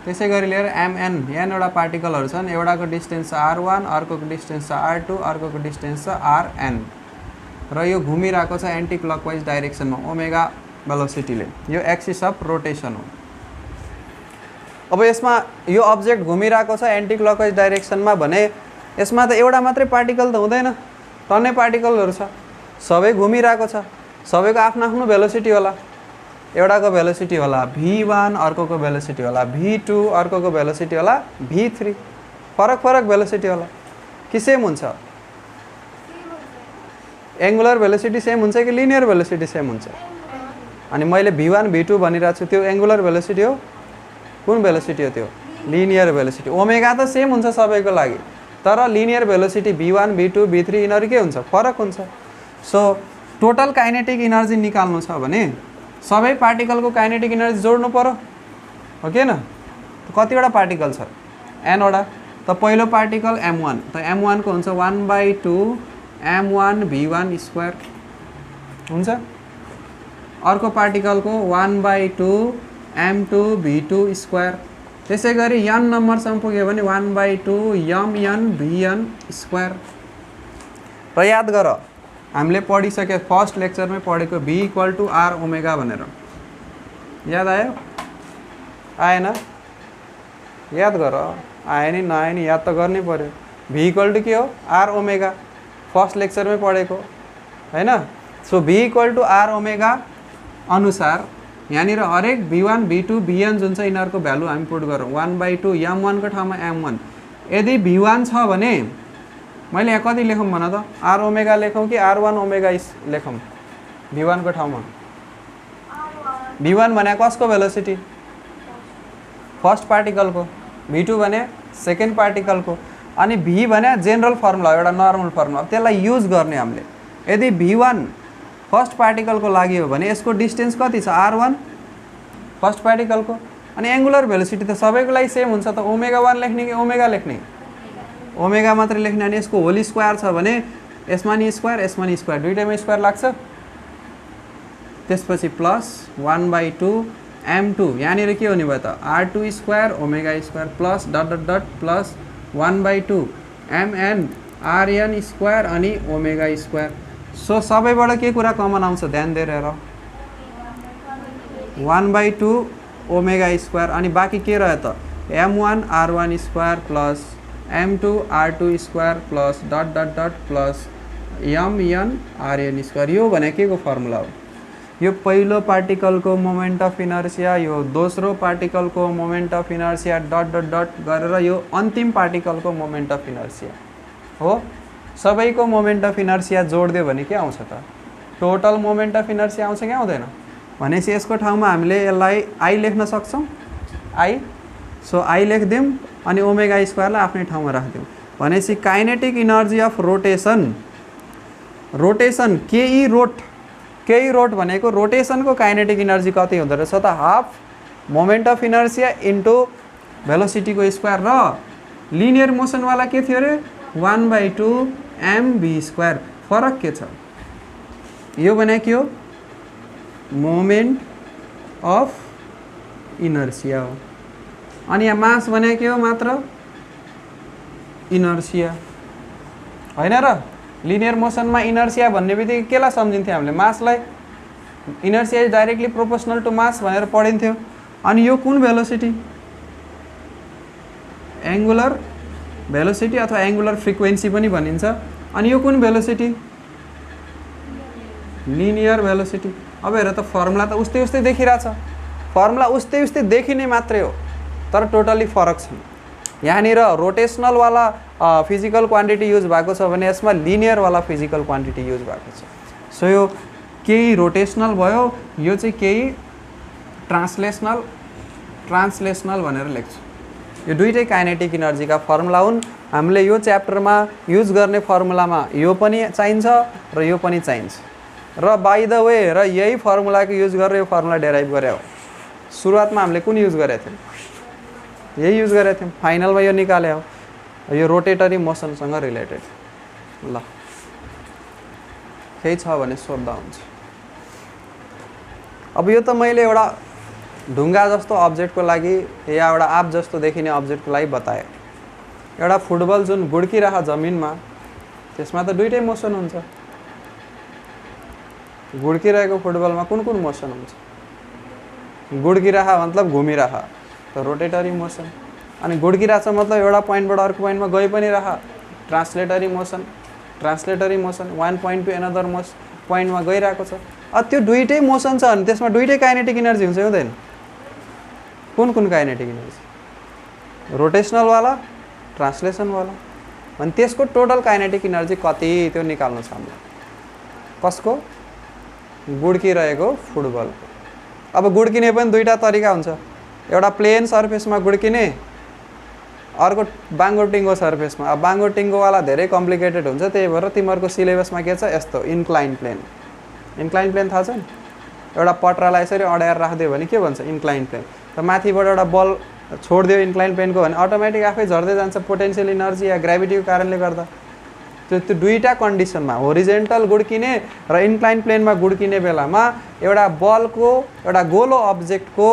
त्यसै गरी लिएर mn यहाँ एउटा पार्टिकलहरू छन् एउटाको डिस्टेन्स छ r1 अर्कोको डिस्टेन्स छ r2 अर्कोको डिस्टेन्स छ rn र यो घुमिरहेको छ एन्टी क्लकवाइज डाइरेक्सनमा ओमेगा भेलोसिटीले यो एक्सिस अफ रोटेसन हो अब यसमा यो अब्जेक्ट घुमिरहेको छ एन्टी क्लकवाइज डाइरेक्सनमा भने यसमा त एउटा मात्रै पार्टिकल त हुँदैन टन्नै पार्टिकलहरू छ सबै घुमिरहेको छ सबैको आफ्नो आफ्नो भेलोसिटी होला एउटाको भेलोसिटी होला v1 अर्कोको भेलोसिटी होला v2 अर्कोको भेलोसिटी होला v3 फरक फरक भेलोसिटी होला कि सेम हुन्छ एंगुलर भेलोसिटी सेम हुन्छ कि लिनियर भेलोसिटी सेम हुन्छ अनि मैले v1 v2 भनिरहेको छु त्यो एंगुलर भेलोसिटी हो कुन भेलोसिटी हो त्यो लिनियर भेलोसिटी ओमेगा त सेम हुन्छ सबैको लागि तर linear velocity v1 v2 v3 यिनीहरू के हुन्छ फरक हुन्छ सो टोटल काइनेटिक इनर्जी निकाल्नु छ भने सबै पार्टिकलको काइनेटिक इनर्जी जोड्नु पर्यो हो के न कतिवटा पार्टिकल छ n वटा त पहिलो पार्टिकल m1 त m1 को हुन्छ 1/2 m1 v1² हुन्छ अर्को पार्टिकलको 1/2 m2 v2² त्यसै गरी n नम्बरसम्म पुग्यो भने 1/2 mn vn² र याद गर हामीले पढिसके फर्स्ट लेक्चरमै पढेको v = r ओमेगा भनेर याद आयो आएन याद गर आयो नि नआयो नि याद त गर्नै पर्यो v = के हो r ओमेगा फर्स्ट लेक्चरमै पढेको हैन सो v = r ओमेगा अनुसार यहाँनिर हरेक v1 v2 vn जुन छ यिनीहरूको भ्यालु हामी पुट गरौँ 1/2 m1 को ठाउँमा m1 यदि v1 छ भने मैले यहाँ कति लेखौँ भन त r ओमेगा लेखौँ कि r1 ओमेगा लेखौँ v1 को ठाउँमा v1 भने कसको भेलोसिटी फर्स्ट पार्टिकलको v2 भने सेकेन्ड पार्टिकलको अनि v भने जेनरल फर्मुला एउटा नर्मल फर्मुला त्यसलाई युज गर्ने हामीले यदि v1 फर्स्ट पार्टिकलको लागि हो भने यसको डिस्टेन्स कति छ r1 फर्स्ट पार्टिकलको अनि एंगुलर भेलोसिटी त सबैको लागि सेम हुन्छ त ओमेगा 1 लेख्ने कि ओमेगा लेख्ने ओमेगा मात्र लेख्ने अनि यसको होल स्क्वायर छ भने यसमा नि स्क्वायर दुईटैमा स्क्वायर लाग्छ त्यसपछि प्लस 1/2 m2 यहाँनिर के हुने भयो त r2² omega plus dot dot dot plus 1/2 mn rn² अनि ओमेगा²। सो सबैबाट के कुरा कमन आउँछ ध्यान दिएर हेर 1/2 ओमेगा² अनि बाँकी के रह्यो त m1 r1² plus m2 r2² plus dot dot dot plus mn rn² यो भने के को फर्मुला हो यो पहिलो पार्टिकलको मोमेन्ट अफ इनर्सिया यो दोस्रो पार्टिकलको moment of inertia dot dot dot गरेर यो अन्तिम पार्टिकलको मोमेन्ट अफ इनर्सिया हो सबैको मोमेन्ट अफ इनर्सिया जोड्दियो भने के आउँछ त टोटल मोमेन्ट अफ इनर्सिया आउँछ कि आउँदैन भनेपछि यसको ठाउँमा हामीले यसलाई आई लेख्न सक्छौँ आई सो आई लेखिदिउँ अनि ओमेगा² लाई आफ्नै ठाउँमा राखिदिउँ भनेपछि kinetic energy of rotation KE rot भनेको रोटेसनको काइनेटिक इनर्जी कति हुँदो रहेछ त half moment of inertia into भेलोसिटीको स्क्वायर र लिनियर मोसनवाला के थियो अरे 1/2 mv² फरक के छ यो भने के हो मोमेन्ट अफ इनर्सिया हो अनि यहाँ मास भने के हो मात्र इनर्सिया हैन र लिनियर मोसनमा इनर्सिया भन्ने बित्तिकै केलाई सम्झिन्थ्यो हामीले मासलाई inertia is directly proportional to mass भनेर पढिन्थ्यो अनि यो कुन भेलोसिटी एंगुलर भेलोसिटी अथवा एंगुलर फ्रिक्वेन्सी पनि भनिन्छ अनि यो कुन भेलोसिटी लिनियर भेलोसिटी अब हेर त फर्मुला त उस्तै उस्तै देखिरहेछ फर्मुला उस्तै उस्तै देखिने मात्रै हो तर टोटली फरक छ यहाँनिर रोटेशनल वाला फिजिकल क्वान्टिटी युज भएको छ भने यसमा लिनियर वाला फिजिकल क्वान्टिटी युज भएको छ सो यो केही रोटेसनल भयो, यो चाहिँ केही ट्रान्सलेसनल भनेर लेख्छु। यो दुईटै काइनेटिक इनर्जीका फर्मुला हुन्। हामीले यो च्याप्टरमा युज गर्ने फर्मुलामा यो पनि चाहिन्छ र यो पनि चाहिन्छ र बाइ द वे र यही फर्मुलाको युज गरेर यो फर्मुला डेराइभ गरे हो। सुरुवातमा हामीले कुन युज गरेका थियौँ? यही युज गरेका थियौँ। फाइनलमा यो निकाले हो। यो रोटेटरी मोसनसँग रिलेटेड। ल केही छ भने सोध्दा हुन्छ। अब यो त मैले एउटा ढुङ्गा जस्तो अब्जेक्टको लागि या एउटा आँप जस्तो देखिने अब्जेक्टको लागि बताएँ। एउटा फुटबल जुन गुड्किरह जमिनमा, त्यसमा त दुईटै मोसन हुन्छ। गुड्किरहेको फुटबलमा कुन कुन मोसन हुन्छ? गुड्किरह मतलब घुमिरह, त रोटेटरी मोसन। अनि गुड्किरहेछ मतलब एउटा पोइन्टबाट अर्को पोइन्टमा गइ पनि रह, translatory motion. One point to another पोइन्टमा गइरहेको छ। त्यो दुईटै मोसन छ भने त्यसमा दुईटै काइनेटिक इनर्जी हुन्छ हुँदैन? कुन कुन काइनेटिक इनर्जी? रोटेसनलवाला, ट्रान्सलेसनवाला। अनि त्यसको टोटल काइनेटिक इनर्जी कति त्यो निकाल्नु छ हामीलाई। कसको? गुड्किरहेको फुटबलको। अब गुड्किने पनि दुईटा तरिका हुन्छ। एउटा प्लेन सर्फेसमा गुड्किने, अर्को बाङ्गोटिङ्गो सर्फेसमा। अब बाङ्गोटिङ्गोवाला धेरै कम्प्लिकेटेड हुन्छ, त्यही भएर तिमीहरूको सिलेबसमा के छ यस्तो इन्क्लाइन प्लेन। इन्क्लाइन प्लेन थाहा छ नि? एउटा पट्रालाई यसरी अड्याएर राखिदियो भने के भन्छ? Incline plane. त माथिबाट एउटा बल छोडिदियो इन्क्लाइन प्लेनको भने अटोमेटिक आफै झर्दै जान्छ पोटेन्सियल इनर्जी या ग्राभिटीको कारणले गर्दा। त्यो दुईटा कन्डिसनमा होरिजेन्टल गुड्किने र इन्क्लाइन प्लेनमा गुड्किने बेलामा एउटा बलको, एउटा गोलो अब्जेक्टको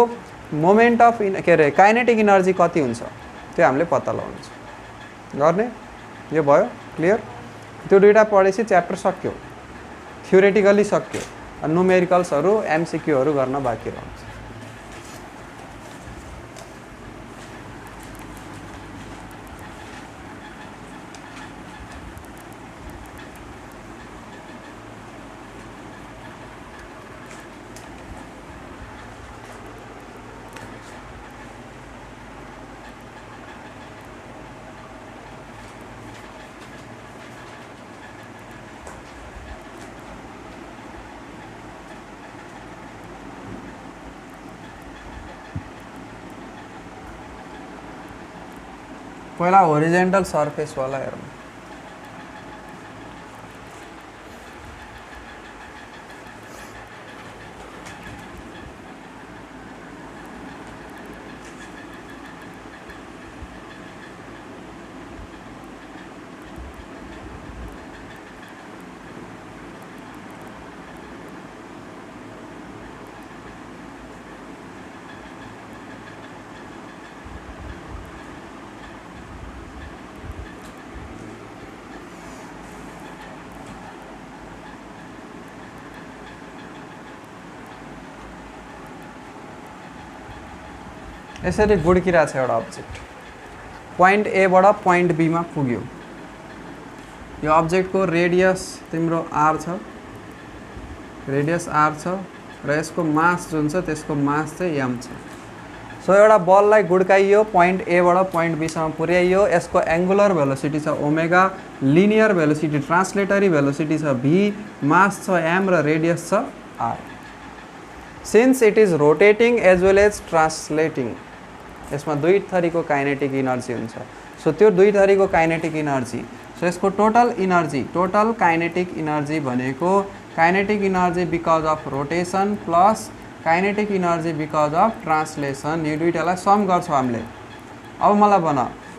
मोमेन्ट अफ के अरे काइनेटिक इनर्जी कति हुन्छ त्यो हामीले पत्ता लगाउनु छ। गर्ने यो भयो क्लियर? त्यो दुईटा पढेपछि च्याप्टर सक्यो, थ्योरेटिकली सक्यो। न्युमेरिकल्सहरू एमसिक्यूहरू गर्न बाँकी रहन्छ। पहिला होरिजेन्टल सर्फेसवाला हेरौँ। यसरी गुड्किरहेको छ एउटा अब्जेक्ट, पोइन्ट एबाट पोइन्ट बीमा पुग्यो। यो अब्जेक्टको रेडियस तिम्रो आर छ, रेडियस आर छ र यसको मास जुन छ त्यसको मास चाहिँ एम छ। सो एउटा बललाई गुड्काइयो, पोइन्ट एबाट पोइन्ट बीसम्म पुर्याइयो। यसको एङ्गुलर भेलोसिटी छ omega, linear velocity translatory velocity छ भी, मास छ एम र रेडियस छ r. Since it is rotating as well as translating, यसमा दुई थरीको काइनेटिक इनर्जी हुन्छ। सो त्यो दुई थरीको काइनेटिक इनर्जी, सो यसको total energy, total kinetic energy भनेको kinetic energy because of rotation plus kinetic energy because of translation, यो दुईटालाई सम गर्छौँ हामीले। अब मलाई भन,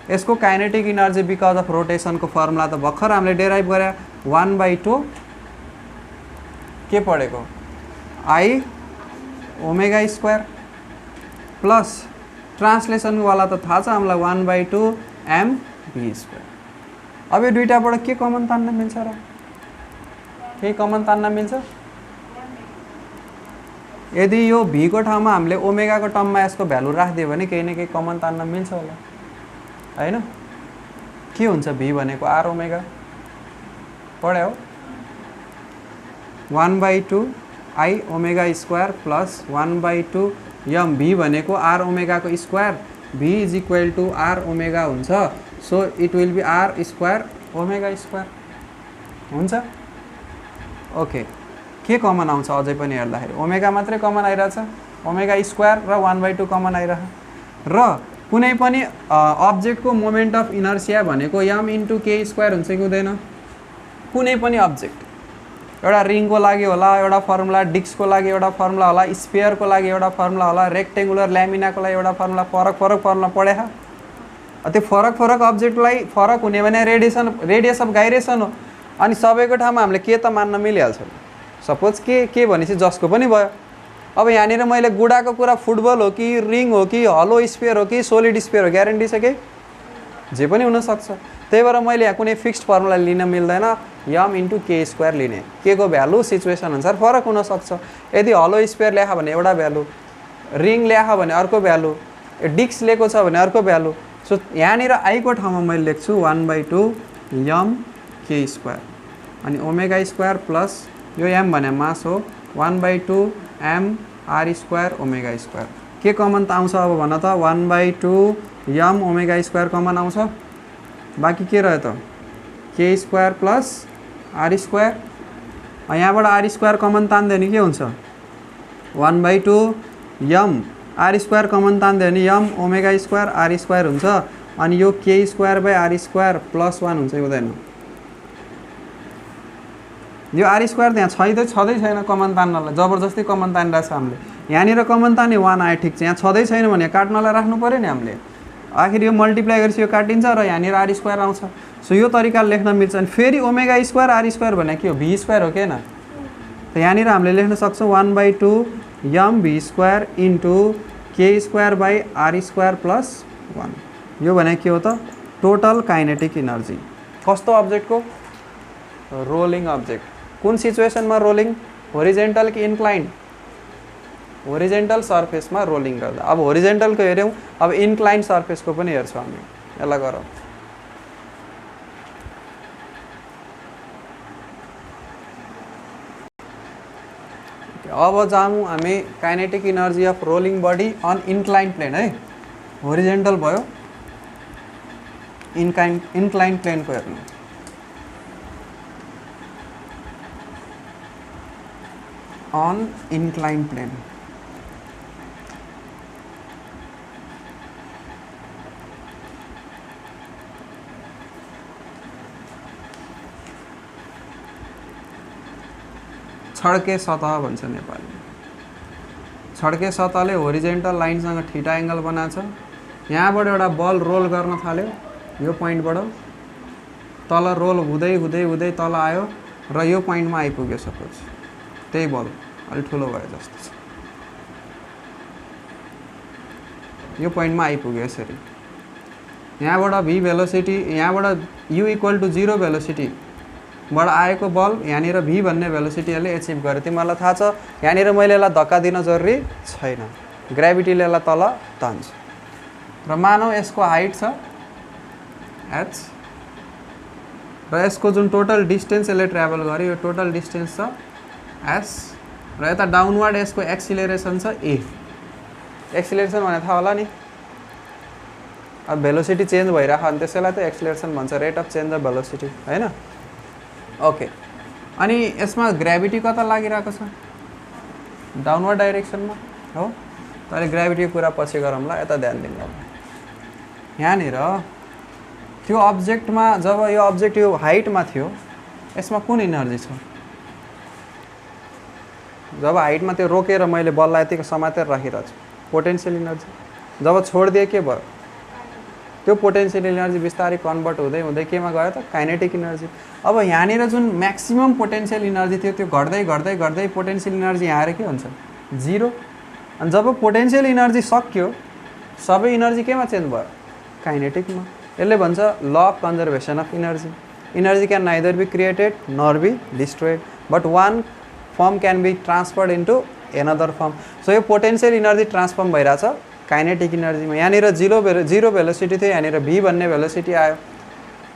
यसको काइनेटिक इनर्जी बिकज अफ रोटेसनको फर्मुला त भर्खर हामीले डेराइभ गरे, 1/2 के पढेको आई ओमेगा स्क्वायर प्लस ट्रान्सलेसनवाला त थाहा छ हामीलाई 1/2 एम भी स्क्वायर। अब यो दुईटाबाट के कमन तान्न मिल्छ र? केही कमन तान्न मिल्छ? यदि यो भी को ठाउँमा हामीले ओमेगाको टर्ममा यसको भ्यालु राखिदियो भने केही न केही कमन तान्न मिल्छ होला, हैन? के हुन्छ भी भनेको? आर ओमेगा पढ्यो, 1/2 I omega square plus 1/2 m v भनेको आर ओमेगाको square, v is equal to r omega हुन्छ। So it will be r square omega square हुन्छ। ओके, के कमन आउँछ अझै पनि हेर्दाखेरि ओमेगा मात्रै कमन आइरहेछ ओमेगा स्क्वायर र 1/2 कमन आइरह र कुनै पनि अब्जेक्टको मोमेन्ट अफ इनर्सिया भनेको m इन्टु के स्क्वायर हुन्छ कि हुँदैन कुनै पनि अब्जेक्ट एउटा रिङको लागि होला एउटा फर्मुला डिस्कको लागि एउटा फर्मुला होला स्फियरको लागि एउटा फर्मुला होला रेक्टेङ्गुलर ल्यामिनाको लागि एउटा फर्मुला फरक फर्मुला पढ्या त्यो फरक अब्जेक्टलाई फरक हुने भने रेडियस अफ गाइरेसन हो अनि सबैको ठाउँमा हामीले के त मान्न मिलिहाल्छ सपोज के भनेपछि जसको पनि भयो अब यहाँनिर मैले गुडाको कुरा फुटबल हो कि रिङ हो कि हलो स्फियर हो कि सोलिड स्फियर हो ग्यारेन्टी छ कि जे पनि हुनसक्छ त्यही भएर मैले यहाँ कुनै फिक्स्ड फर्मुला लिन मिल्दैन यम इन्टु के स्क्वायर लिने के को भ्यालु सिचुएसन अनुसार फरक हुनसक्छ यदि हलो स्फियर ल्याख भने एउटा भ्यालु रिङ ल्याख भने अर्को भ्यालु डिस्क लिएको छ भने अर्को भ्यालु सो यहाँनिर आईको ठाउँमा मैले लेख्छु 1/2 यम के स्क्वायर अनि ओमेगा स्क्वायर प्लस यो एम भने मास हो 1/2 am R square omega square के कमन त आउँछ अब भन त 1/2 यम ओमेगा स्क्वायर कमन आउँछ बाँकी के रह्यो त के स्क्वायर प्लस आर स्क्वायर यहाँबाट आर स्क्वायर कमन तान्दियो भने के हुन्छ 1/2 यम आर स्क्वायर कमन तान्दियो भने यम ओमेगा स्क्वायर आर स्क्वायर हुन्छ अनि यो k square by r square plus 1 हुन्छ हुँदैन यो आर स्क्वायर त्यहाँ छँदै छैन कमन तान्नलाई जबरजस्ती कमन तानिरहेछ हामीले यहाँनिर कमन तान्यो 1 आयो ठिक छ यहाँ छँदै छैन भने काट्नलाई राख्नु पऱ्यो नि हामीले आखिर यो मल्टिप्लाई गरेपछि यो काटिन्छ र यहाँनिर आर स्क्वायर आउँछ सो यो तरिकाले लेख्न मिल्छ अनि फेरि ओमेगा स्क्वायर आर स्क्वायर भने के हो भी स्क्वायर हो के न त यहाँनिर हामीले लेख्न सक्छौँ 1/2 m v square into k square by r square plus 1 यो भने के हो त टोटल काइनेटिक इनर्जी कस्तो अब्जेक्टको रोलिङ अब्जेक्ट कुन सिचुएसनमा रोलिङ होरिजेन्टल कि इन्क्लाइन होरिजेन्टल सर्फेसमा रोलिङ गर्दा अब होरिजेन्टलको हेऱ्यौँ अब इन्क्लाइन सर्फेसको पनि हेर्छौँ हामी यसलाई गरौँ अब जाऊँ हामी kinetic energy of rolling body on incline plane है होरिजेन्टल भयो इन्क्लाइन प्लेनको हेर्नु on inclined plane छड्के सतह भन्छ नेपाली छड्के सतहले होरिजेन्टल लाइनसँग थीटा एंगल बनाछ यहाँबाट एउटा बल रोल गर्न थाल्यो यो पोइन्टबाट तल रोल हुँदै हुँदै हुँदै तल आयो र यो पोइन्टमा आइपुग्यो सपोज त्यही बल अलि ठुलो भयो जस्तो छ यो पोइन्टमा आइपुग्यो यसरी यहाँबाट भी भेलोसिटी यहाँबाट u इक्वल टु 0 भेलोसिटीबाट आएको बल यहाँनिर भी भन्ने भेलोसिटीले एचिभ गर्यो तिमीहरूलाई थाहा छ यहाँनिर मैले यसलाई धक्का दिन जरुरी छैन ग्राभिटीले यसलाई तल तान्छ र मानौ यसको हाइट छ h र यसको जुन टोटल डिस्टेन्स यसले ट्राभल गर्यो यो टोटल डिस्टेन्स छ s र यता डाउनवर्ड यसको एक्सिलरेसन छ a एक्सिलरेसन भने थाहा होला नि अब भेलोसिटी चेन्ज भइरहेको अनि त्यसैलाई त एक्सिलरेसन भन्छ rate of change of velocity हैन ओके अनि यसमा ग्राभिटी कता लागिरहेको छ डाउनवर्ड डाइरेक्सनमा हो तर ग्राभिटीको कुरा पछि गरौँला यता ध्यान दिनु यहाँनिर त्यो अब्जेक्टमा जब यो अब्जेक्ट यो हाइटमा थियो यसमा कुन इनर्जी छ जब हाइटमा त्यो रोकेर मैले बललाई यतिको समातेर राखिरहेको छु पोटेन्शियल इनर्जी जब छोडिदिए के भयो त्यो पोटेन्शियल इनर्जी बिस्तारै कन्भर्ट हुँदै हुँदै केमा गयो त काइनेटिक इनर्जी अब यहाँनिर जुन म्याक्सिमम पोटेन्शियल इनर्जी थियो त्यो घट्दै घट्दै घट्दै पोटेन्शियल इनर्जी यहाँ आएर के हुन्छ 0 अनि जब पोटेन्शियल इनर्जी सक्यो सबै इनर्जी केमा चेन्ज भयो काइनेटिकमा यसले भन्छ law of conservation of energy energy can neither be created nor be destroyed but one form can be transferred into another form so यो पोटेन्शियल इनर्जी ट्रान्सफर्म भइरहेछ काइनेटिक इनर्जीमा यहाँनिर 0 भेलोसिटी थियो यहाँनिर भी भन्ने भेलोसिटी आयो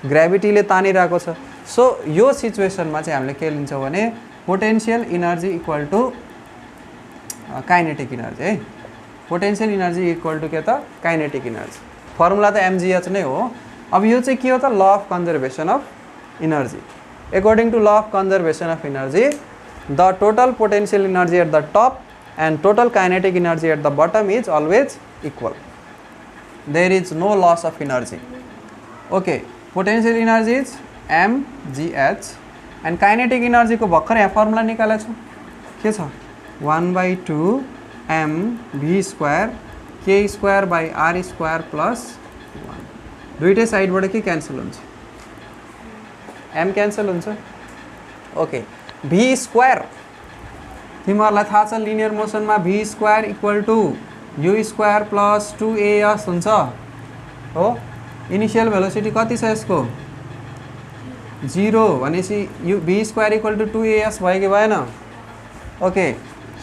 ग्राभिटीले तानिरहेको छ सो यो सिचुएसनमा चाहिँ हामीले के लिन्छौँ भने potential energy equal to kinetic energy है पोटेन्शियल इनर्जी इक्वल टु के त काइनेटिक इनर्जी फर्मुला त mgh नै हो अब यो चाहिँ के हो त law of conservation of energy according to law of conservation of energy the total potential energy at the top and total kinetic energy at the bottom is always equal. There is no loss of energy. Okay, potential energy is mgh and kinetic energy को भर्खर यहाँ फर्मुला निकालेको छु के छ 1/2 m v square k square by r square plus 1 दुईटै साइडबाट के क्यान्सल हुन्छ m क्यान्सल हुन्छ ओके v स्क्वायर तिमीहरुलाई थाहा छ लिनियर मोसनमा v square equal to u square plus 2as हुन्छ हो इनिशियल भेलोसिटी कति छ यसको 0 भनेपछि v square equal to 2as भयो कि भएन okay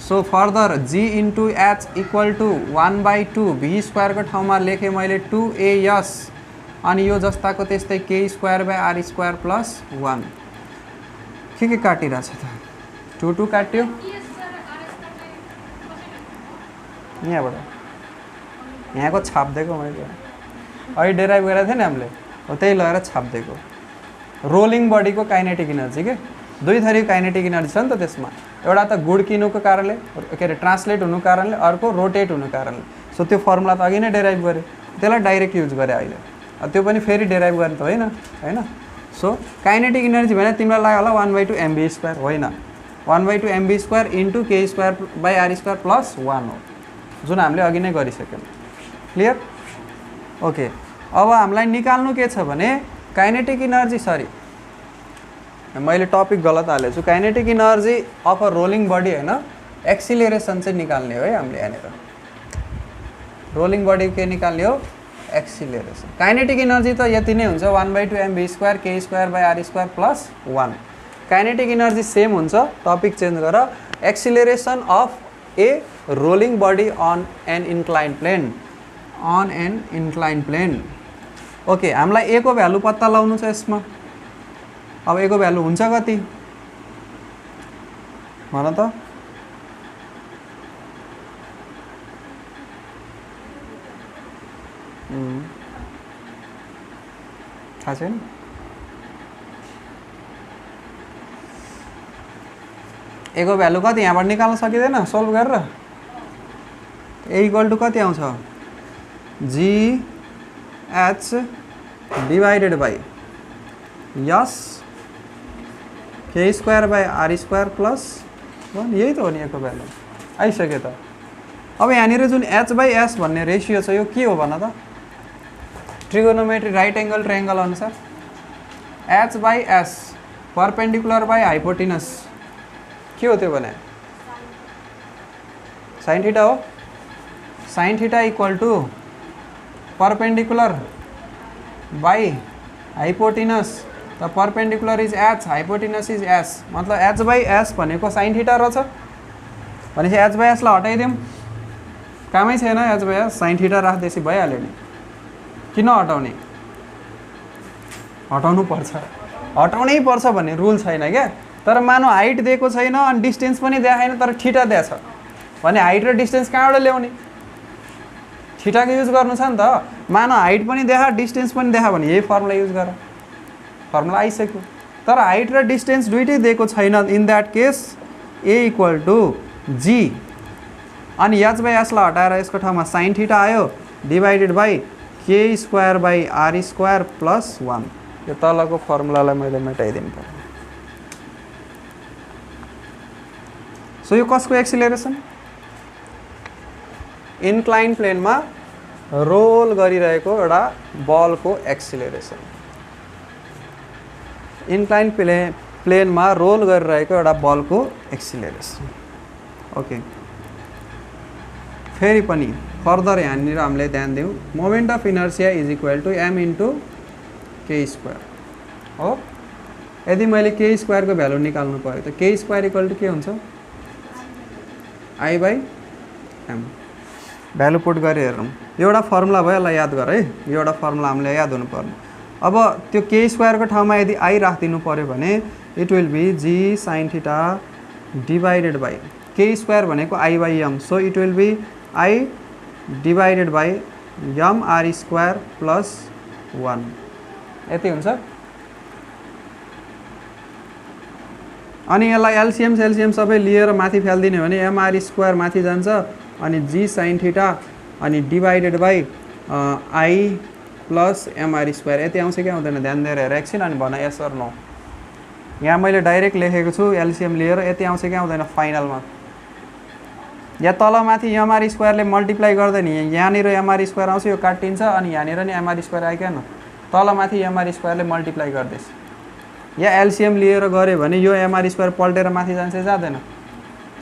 so further g into h equal to 1/2 v square को ठाउँमा लेखेँ मैले 2as अनि यो जस्ताको त्यस्तै k square by r square plus 1 के काटिरहेछ त 2 2 काट्यो यहाँको छाप्दिएको मैले अहिले डेराइभ गरेको थिएँ नि हामीले हो त्यही लगेर छाप्दिएको रोलिङ बडीको काइनेटिक एनर्जी के दुई थरी काइनेटिक एनर्जी छ नि त त्यसमा एउटा त गुड्किनुको कारणले के अरे ट्रान्सलेट हुनुको कारणले अर्को रोटेट हुनुको कारणले सो त्यो फर्मुला त अघि नै डेराइभ गरेँ त्यसलाई डाइरेक्ट युज गरेँ अहिले त्यो पनि फेरि डेराइभ गर्ने त होइन हैन सो काइनेटिक एनर्जी भने तिमीलाई लाग्यो होला 1/2 mv स्क्वायर होइन 1/2 mv square into k square by r square plus 1 हो जुन हामीले अघि नै गरिसक्यौँ क्लियर ओके अब हामीलाई निकाल्नु के छ भने काइनेटिक एनर्जी सरी मैले टपिक गलत हालेको छु kinetic energy of a rolling body हैन एक्सिलरेसन चाहिँ निकाल्ने हो है हामीले यहाँनिर रोलिङ बडी के निकाल्ने हो एक्सिलरेसन काइनेटिक एनर्जी त यति नै हुन्छ 1/2 mv square k square by r square plus 1 kinetic energy same हुन्छ टपिक चेन्ज गर acceleration of a rolling body on an incline plane okay हामीलाई ए को भ्यालु पत्ता लगाउनु छ यसमा अब ए को भ्यालु हुन्छ कति भन त थाहा छैन ए को भ्यालु कति यहाँबाट निकाल्न सकिँदैन सोल्भ गरेर ए इक्वल टु कति आउँछ जी एच डिवाइडेड बाई यस k square by r square plus 1 यही त हो नि एको भ्यालु आइसक्यो त अब यहाँनिर जुन एच बाई एस भन्ने रेसियो छ यो के हो भन त ट्रिगोनोमेट्री राइट एंगल ट्रायंगल अनुसार h by s perpendicular by hypotenuse के हो त्यो भने साइन थीटा हो sine theta equal to perpendicular by hypotenuse the perpendicular is h hypotenuse is s मतलब एच बाई एस भनेको साइन थीटा रहेछ भनेपछि एच बाई एसलाई हटाइदिउँ कामै छैन h by s sine theta राख्दैछ भइहाल्यो नि किन हटाउने हटाउनु हटाउनै पर्छ भन्ने रुल छैन क्या तर मानौ हाइट दिएको छैन अनि डिस्टेन्स पनि देखाएन तर थीटा दिएछ भने हाइट र डिस्टेन्स कहाँबाट ल्याउने थीटाको युज गर्नु छ नि त मानौ हाइट पनि देखा डिस्टेन्स पनि देखा भने यही फर्मुला युज गर फर्मुला आइसक्यो तर हाइट र डिस्टेन्स दुईटै दिएको छैन in that case a equal to g अनि एच बाई एसलाई हटाएर यसको ठाउँमा साइन थीटा आयो divided by k square by r square plus 1 यो तलको फर्मुलालाई मैले मेटाइदिनु पर्यो सो यो कसको एक्सिलरेसन इन्क्लाइन प्लेनमा रोल गरिरहेको एउटा बलको एक्सिलरेसन इन्क्लाइन प्लेनमा रोल गरिरहेको एउटा बलको एक्सिलरेसन ओके फेरि पनि फर्दर यहाँनिर हामीले ध्यान दिउँ moment of inertia is equal to M into k square हो यदि मैले के स्क्वायरको भ्यालु निकाल्नु पर्यो त के स्क्वायर इक्वल टु के हुन्छ I by M value put गरी हेरौँ एउटा फर्मुला भयो यसलाई याद गर है एउटा फर्मुला हामीले याद हुनुपर्ने अब त्यो के स्क्वायरको ठाउँमा यदि आई राखिदिनु पर्यो भने it will be g sine theta divided by k square भनेको I by M so it will be I divided by M R square plus 1 यति हुन्छ अनि यसलाई एलसीएम सबै लिएर माथि फाल्दिने भने एमआर स्क्वायर माथि जान्छ अनि जी साइन थीटा अनि divided by I plus MR square यति आउँछ कि आउँदैन ध्यान दिएर हेर एकछिन अनि भन यस अर नो। यहाँ मैले डाइरेक्ट लेखेको छु एलसीएम लिएर यति आउँछ कि आउँदैन फाइनलमा। या तलमाथि एमआर स्क्वायरले मल्टिप्लाई गर्दा नि यहाँनिर एमआर स्क्वायर आउँछ यो काटिन्छ अनि यहाँनिर नि एमआर स्क्वायर आइकन तलमाथि एमआर स्क्वायरले मल्टिप्लाई गर्दैछ। या एलसीएम लिएर गऱ्यो भने यो एमआर स्क्वायर पल्टेर माथि जान्छ जाँदैन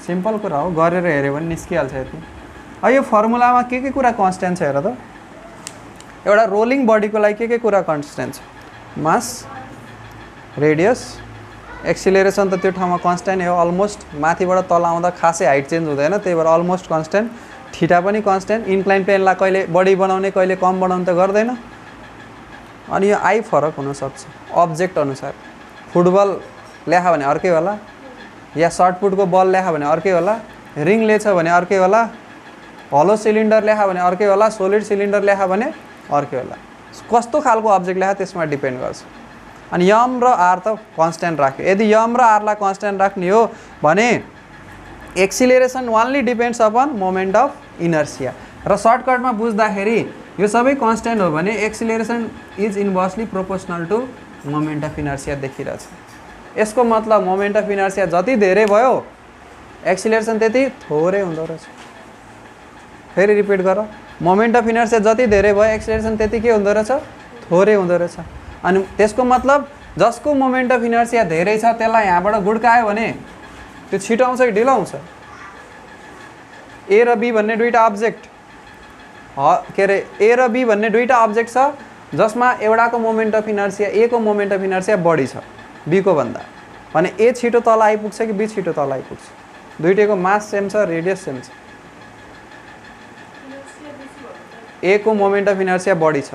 सिम्पल कुरा हो गरेर हेऱ्यो भने निस्किहाल्छ यति। यो फर्मुलामा के कुरा कन्स्ट्यान्ट छ हेर त एउटा रोलिङ बडीको लागि के कुरा कन्स्ट्यान्ट छ मास रेडियस एक्सिलरेसन त त्यो ठाउँमा कन्स्ट्यान्ट हो अलमोस्ट माथिबाट तल आउँदा खासै हाइट चेन्ज हुँदैन त्यही भएर अलमोस्ट कन्स्ट्यान्ट थीटा पनि कन्स्ट्यान्ट इन्क्लाइन प्लेनलाई कहिले बढी बनाउने कहिले कम बनाउने त गर्दैन। अनि यो आई फरक हुनसक्छ अब्जेक्ट अनुसार फुटबल ल्याखा भने अर्कै होला या सर्टपुटको बल ल्याखा भने अर्कै होला रिङ लेछ भने अर्कै होला हलो सिलिन्डर ल्याखा भने अर्कै होला सोलिड सिलिन्डर ल्याखा भने अर्कै होला कस्तो खालको अब्जेक्ट ल्याखा त्यसमा डिपेन्ड गर्छ। अनि यम र आर त कन्स्ट्यान्ट राख्यो यदि यम र आरलाई कन्स्ट्यान्ट राख्ने हो भने acceleration only depends upon moment of inertia र सर्टकटमा बुझ्दाखेरि यो सबै कन्स्ट्यान्ट हो भने acceleration is inversely proportional to moment of inertia देखिरहेछ। यसको मतलब मोमेन्ट अफ इनर्सिया जति धेरै भयो एक्सिलरेसन त्यति थोरै हुँदो रहेछ। फेरि रिपिट गर मोमेन्ट अफ इनर्सिया जति धेरै भयो एक्सिलरेसन त्यति के हुँदो रहेछ थोरै हुँदो रहेछ। अनि त्यसको मतलब जसको मोमेन्ट अफ इनर्सिया धेरै छ त्यसलाई यहाँबाट गुड्कायो भने त्यो छिटो आउँछ कि ढिलो आउँछ। ए र बी भन्ने दुईटा अब्जेक्ट के अरे ए र बी भन्ने दुईटा अब्जेक्ट छ जसमा एउटाको मोमेन्ट अफ इनर्सिया ए को मोमेन्ट अफ इनर्सिया बढी छ बी को भन्दा भने ए छिटो तल आइपुग्छ कि बी छिटो तल आइपुग्छ। दुईटैको मास सेम छ रेडियस सेम छ ए को मोमेन्ट अफ इनर्सिया बढी छ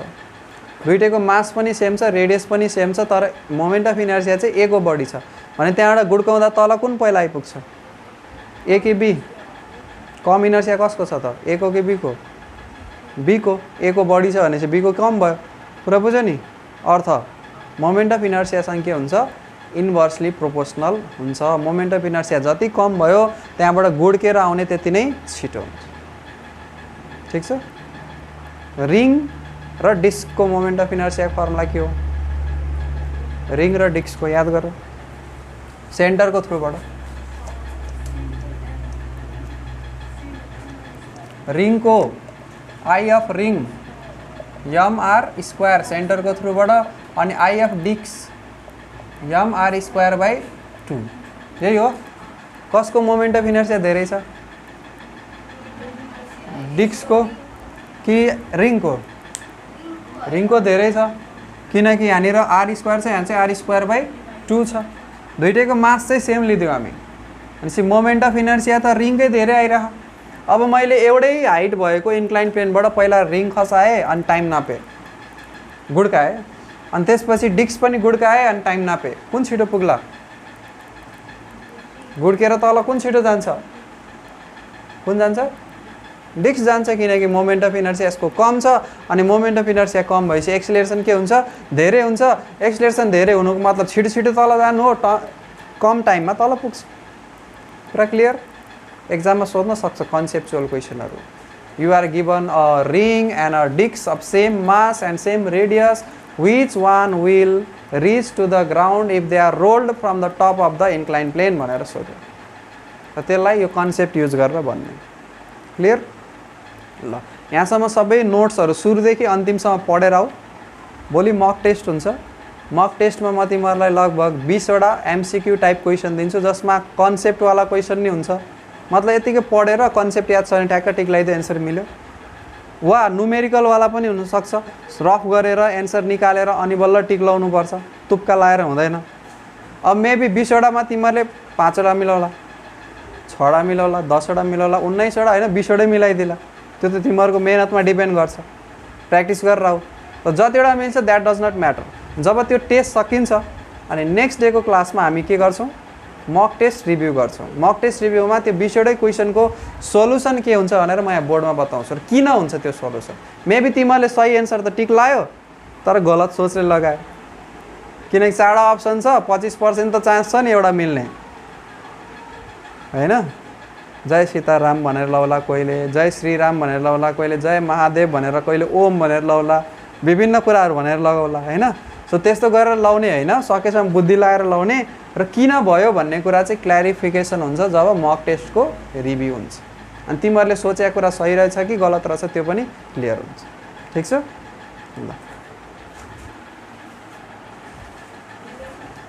दुईटैको मास पनि सेम छ रेडियस पनि सेम छ तर मोमेन्ट अफ इनर्सिया चाहिँ ए को बढी छ भने त्यहाँबाट गुड्काउँदा तल कुन पहिला आइपुग्छ ए कि बी कम इनर्सिया कसको छ त ए को कि बी को बी को ए को बढी छ भने चाहिँ बी को कम भयो कुरा बुझ्यो नि अर्थ मोमेन्ट अफ इनर्सियासँग के हुन्छ इन्भर्सली प्रोपोर्सनल हुन्छ। मोमेन्ट अफ इनर्सिया जति कम भयो त्यहाँबाट गुड्केर आउने त्यति नै छिटो हुन्छ ठिक छ। रिङ र डिस्कको मोमेन्ट अफ इनर्सिया फर्मुला के हो रिङ र डिस्कको याद गर सेन्टरको थ्रुबाट रिङको I of ring m r square सेन्टरको थ्रुबाट अनि I of disc m r square by 2 यही हो। कसको मोमेन्ट अफ इनर्सिया धेरै छ डिस्कको कि रिङको रिङको धेरै छ किनकि यहाँनिर आर स्क्वायर छ यहाँ चाहिँ आर स्क्वायर बाई 2 छ दुईटैको मास चाहिँ सेम लिदियो हामी भनेपछि मोमेन्ट अफ इनर्सिया त रिङकै धेरै आइरह। अब मैले एउटै हाइट भएको इन्क्लाइन प्लेनबाट पहिला रिङ खसाएँ अनि टाइम नापेँ गुड्काएँ अनि त्यसपछि डिस्क पनि गुड्काएँ अनि टाइम नापेँ कुन छिटो पुग्ला गुड्केर तल कुन छिटो जान्छ कुन जान्छ डिस्क जान्छ किनकि मोमेन्ट अफ इनर्सिया यसको कम छ अनि मोमेन्ट अफ इनर्सिया कम भएपछि एक्सिलरेसन के हुन्छ धेरै हुन्छ। एक्सिलरेसन धेरै हुनुको मतलब छिटो छिटो तल जानु हो कम टाइममा तल पुग्छ। पुरा क्लियर एक्जाममा सोध्न सक्छ कन्सेप्चुअल क्वेसनहरू you are given a ring and a disc of same mass and same radius which one will reach to the ground if they are rolled from the top of the incline plane भनेर सोध्यो र त्यसलाई यो कन्सेप्ट युज गरेर भन्ने क्लियर ल। यहाँसम्म सबै नोट्सहरू सुरुदेखि अन्तिमसम्म पढेर आऊ भोलि मक टेस्ट हुन्छ मक टेस्टमा म तिमीहरूलाई लगभग 20वटा एमसीक्यू टाइप क्वेसन दिन्छु जसमा कन्सेप्टवाला क्वेसन नै हुन्छ मतलब यतिकै पढेर कन्सेप्ट याद छ भने ट्याक्क टिक लगाइदियो एन्सर मिल्यो वा न्युमेरिकलवाला पनि हुनसक्छ रफ गरेर एन्सर निकालेर अनि बल्ल टिक लाउनुपर्छ तुक्का लाएर हुँदैन। अब मेबी 20वटामा तिमीहरूले 5वटा मिलाउला 6वटा मिलाउला 10वटा मिलाउला 19वटा होइन 20वटै मिलाइदिला त्यो त तिमीहरूको मेहनतमा डिपेन्ड गर्छ प्र्याक्टिस गरेर आऊ र जतिवटा मिल्छ द्याट डज नट म्याटर। जब त्यो टेस्ट सकिन्छ अनि नेक्स्ट डेको क्लासमा हामी के गर्छौँ मक टेस्ट रिभ्यू गर्छौँ। मक टेस्ट रिभ्यूमा त्यो 20वटै क्वेसनको सोलुसन के हुन्छ भनेर म यहाँ बोर्डमा बताउँछु र किन हुन्छ त्यो सोलुसन। मेबी तिमीहरूले सही एन्सर त टिक लायो तर गलत सोचले लगायो किनकि 4वटा अप्सन छ 25% त चान्स छ नि एउटा मिल्ने हैन। जय सीताराम भनेर लाउला, कोहीले जय श्रीराम भनेर लाउला, कोहीले जय महादेव भनेर, कोहीले ओम भनेर लाउला, विभिन्न कुराहरू भनेर लगाउला हैन। सो त्यस्तो गरेर लाउने हैन, सकेसम्म बुद्धि लगाएर लाउने र किन भयो भन्ने कुरा चाहिँ क्ल्यारिफिकेसन हुन्छ जब मक टेस्टको रिभ्यू हुन्छ। अनि तिमीहरूले सोचेको कुरा सही रहेछ कि गलत रहेछ त्यो पनि क्लियर हुन्छ। ठिक छ ल।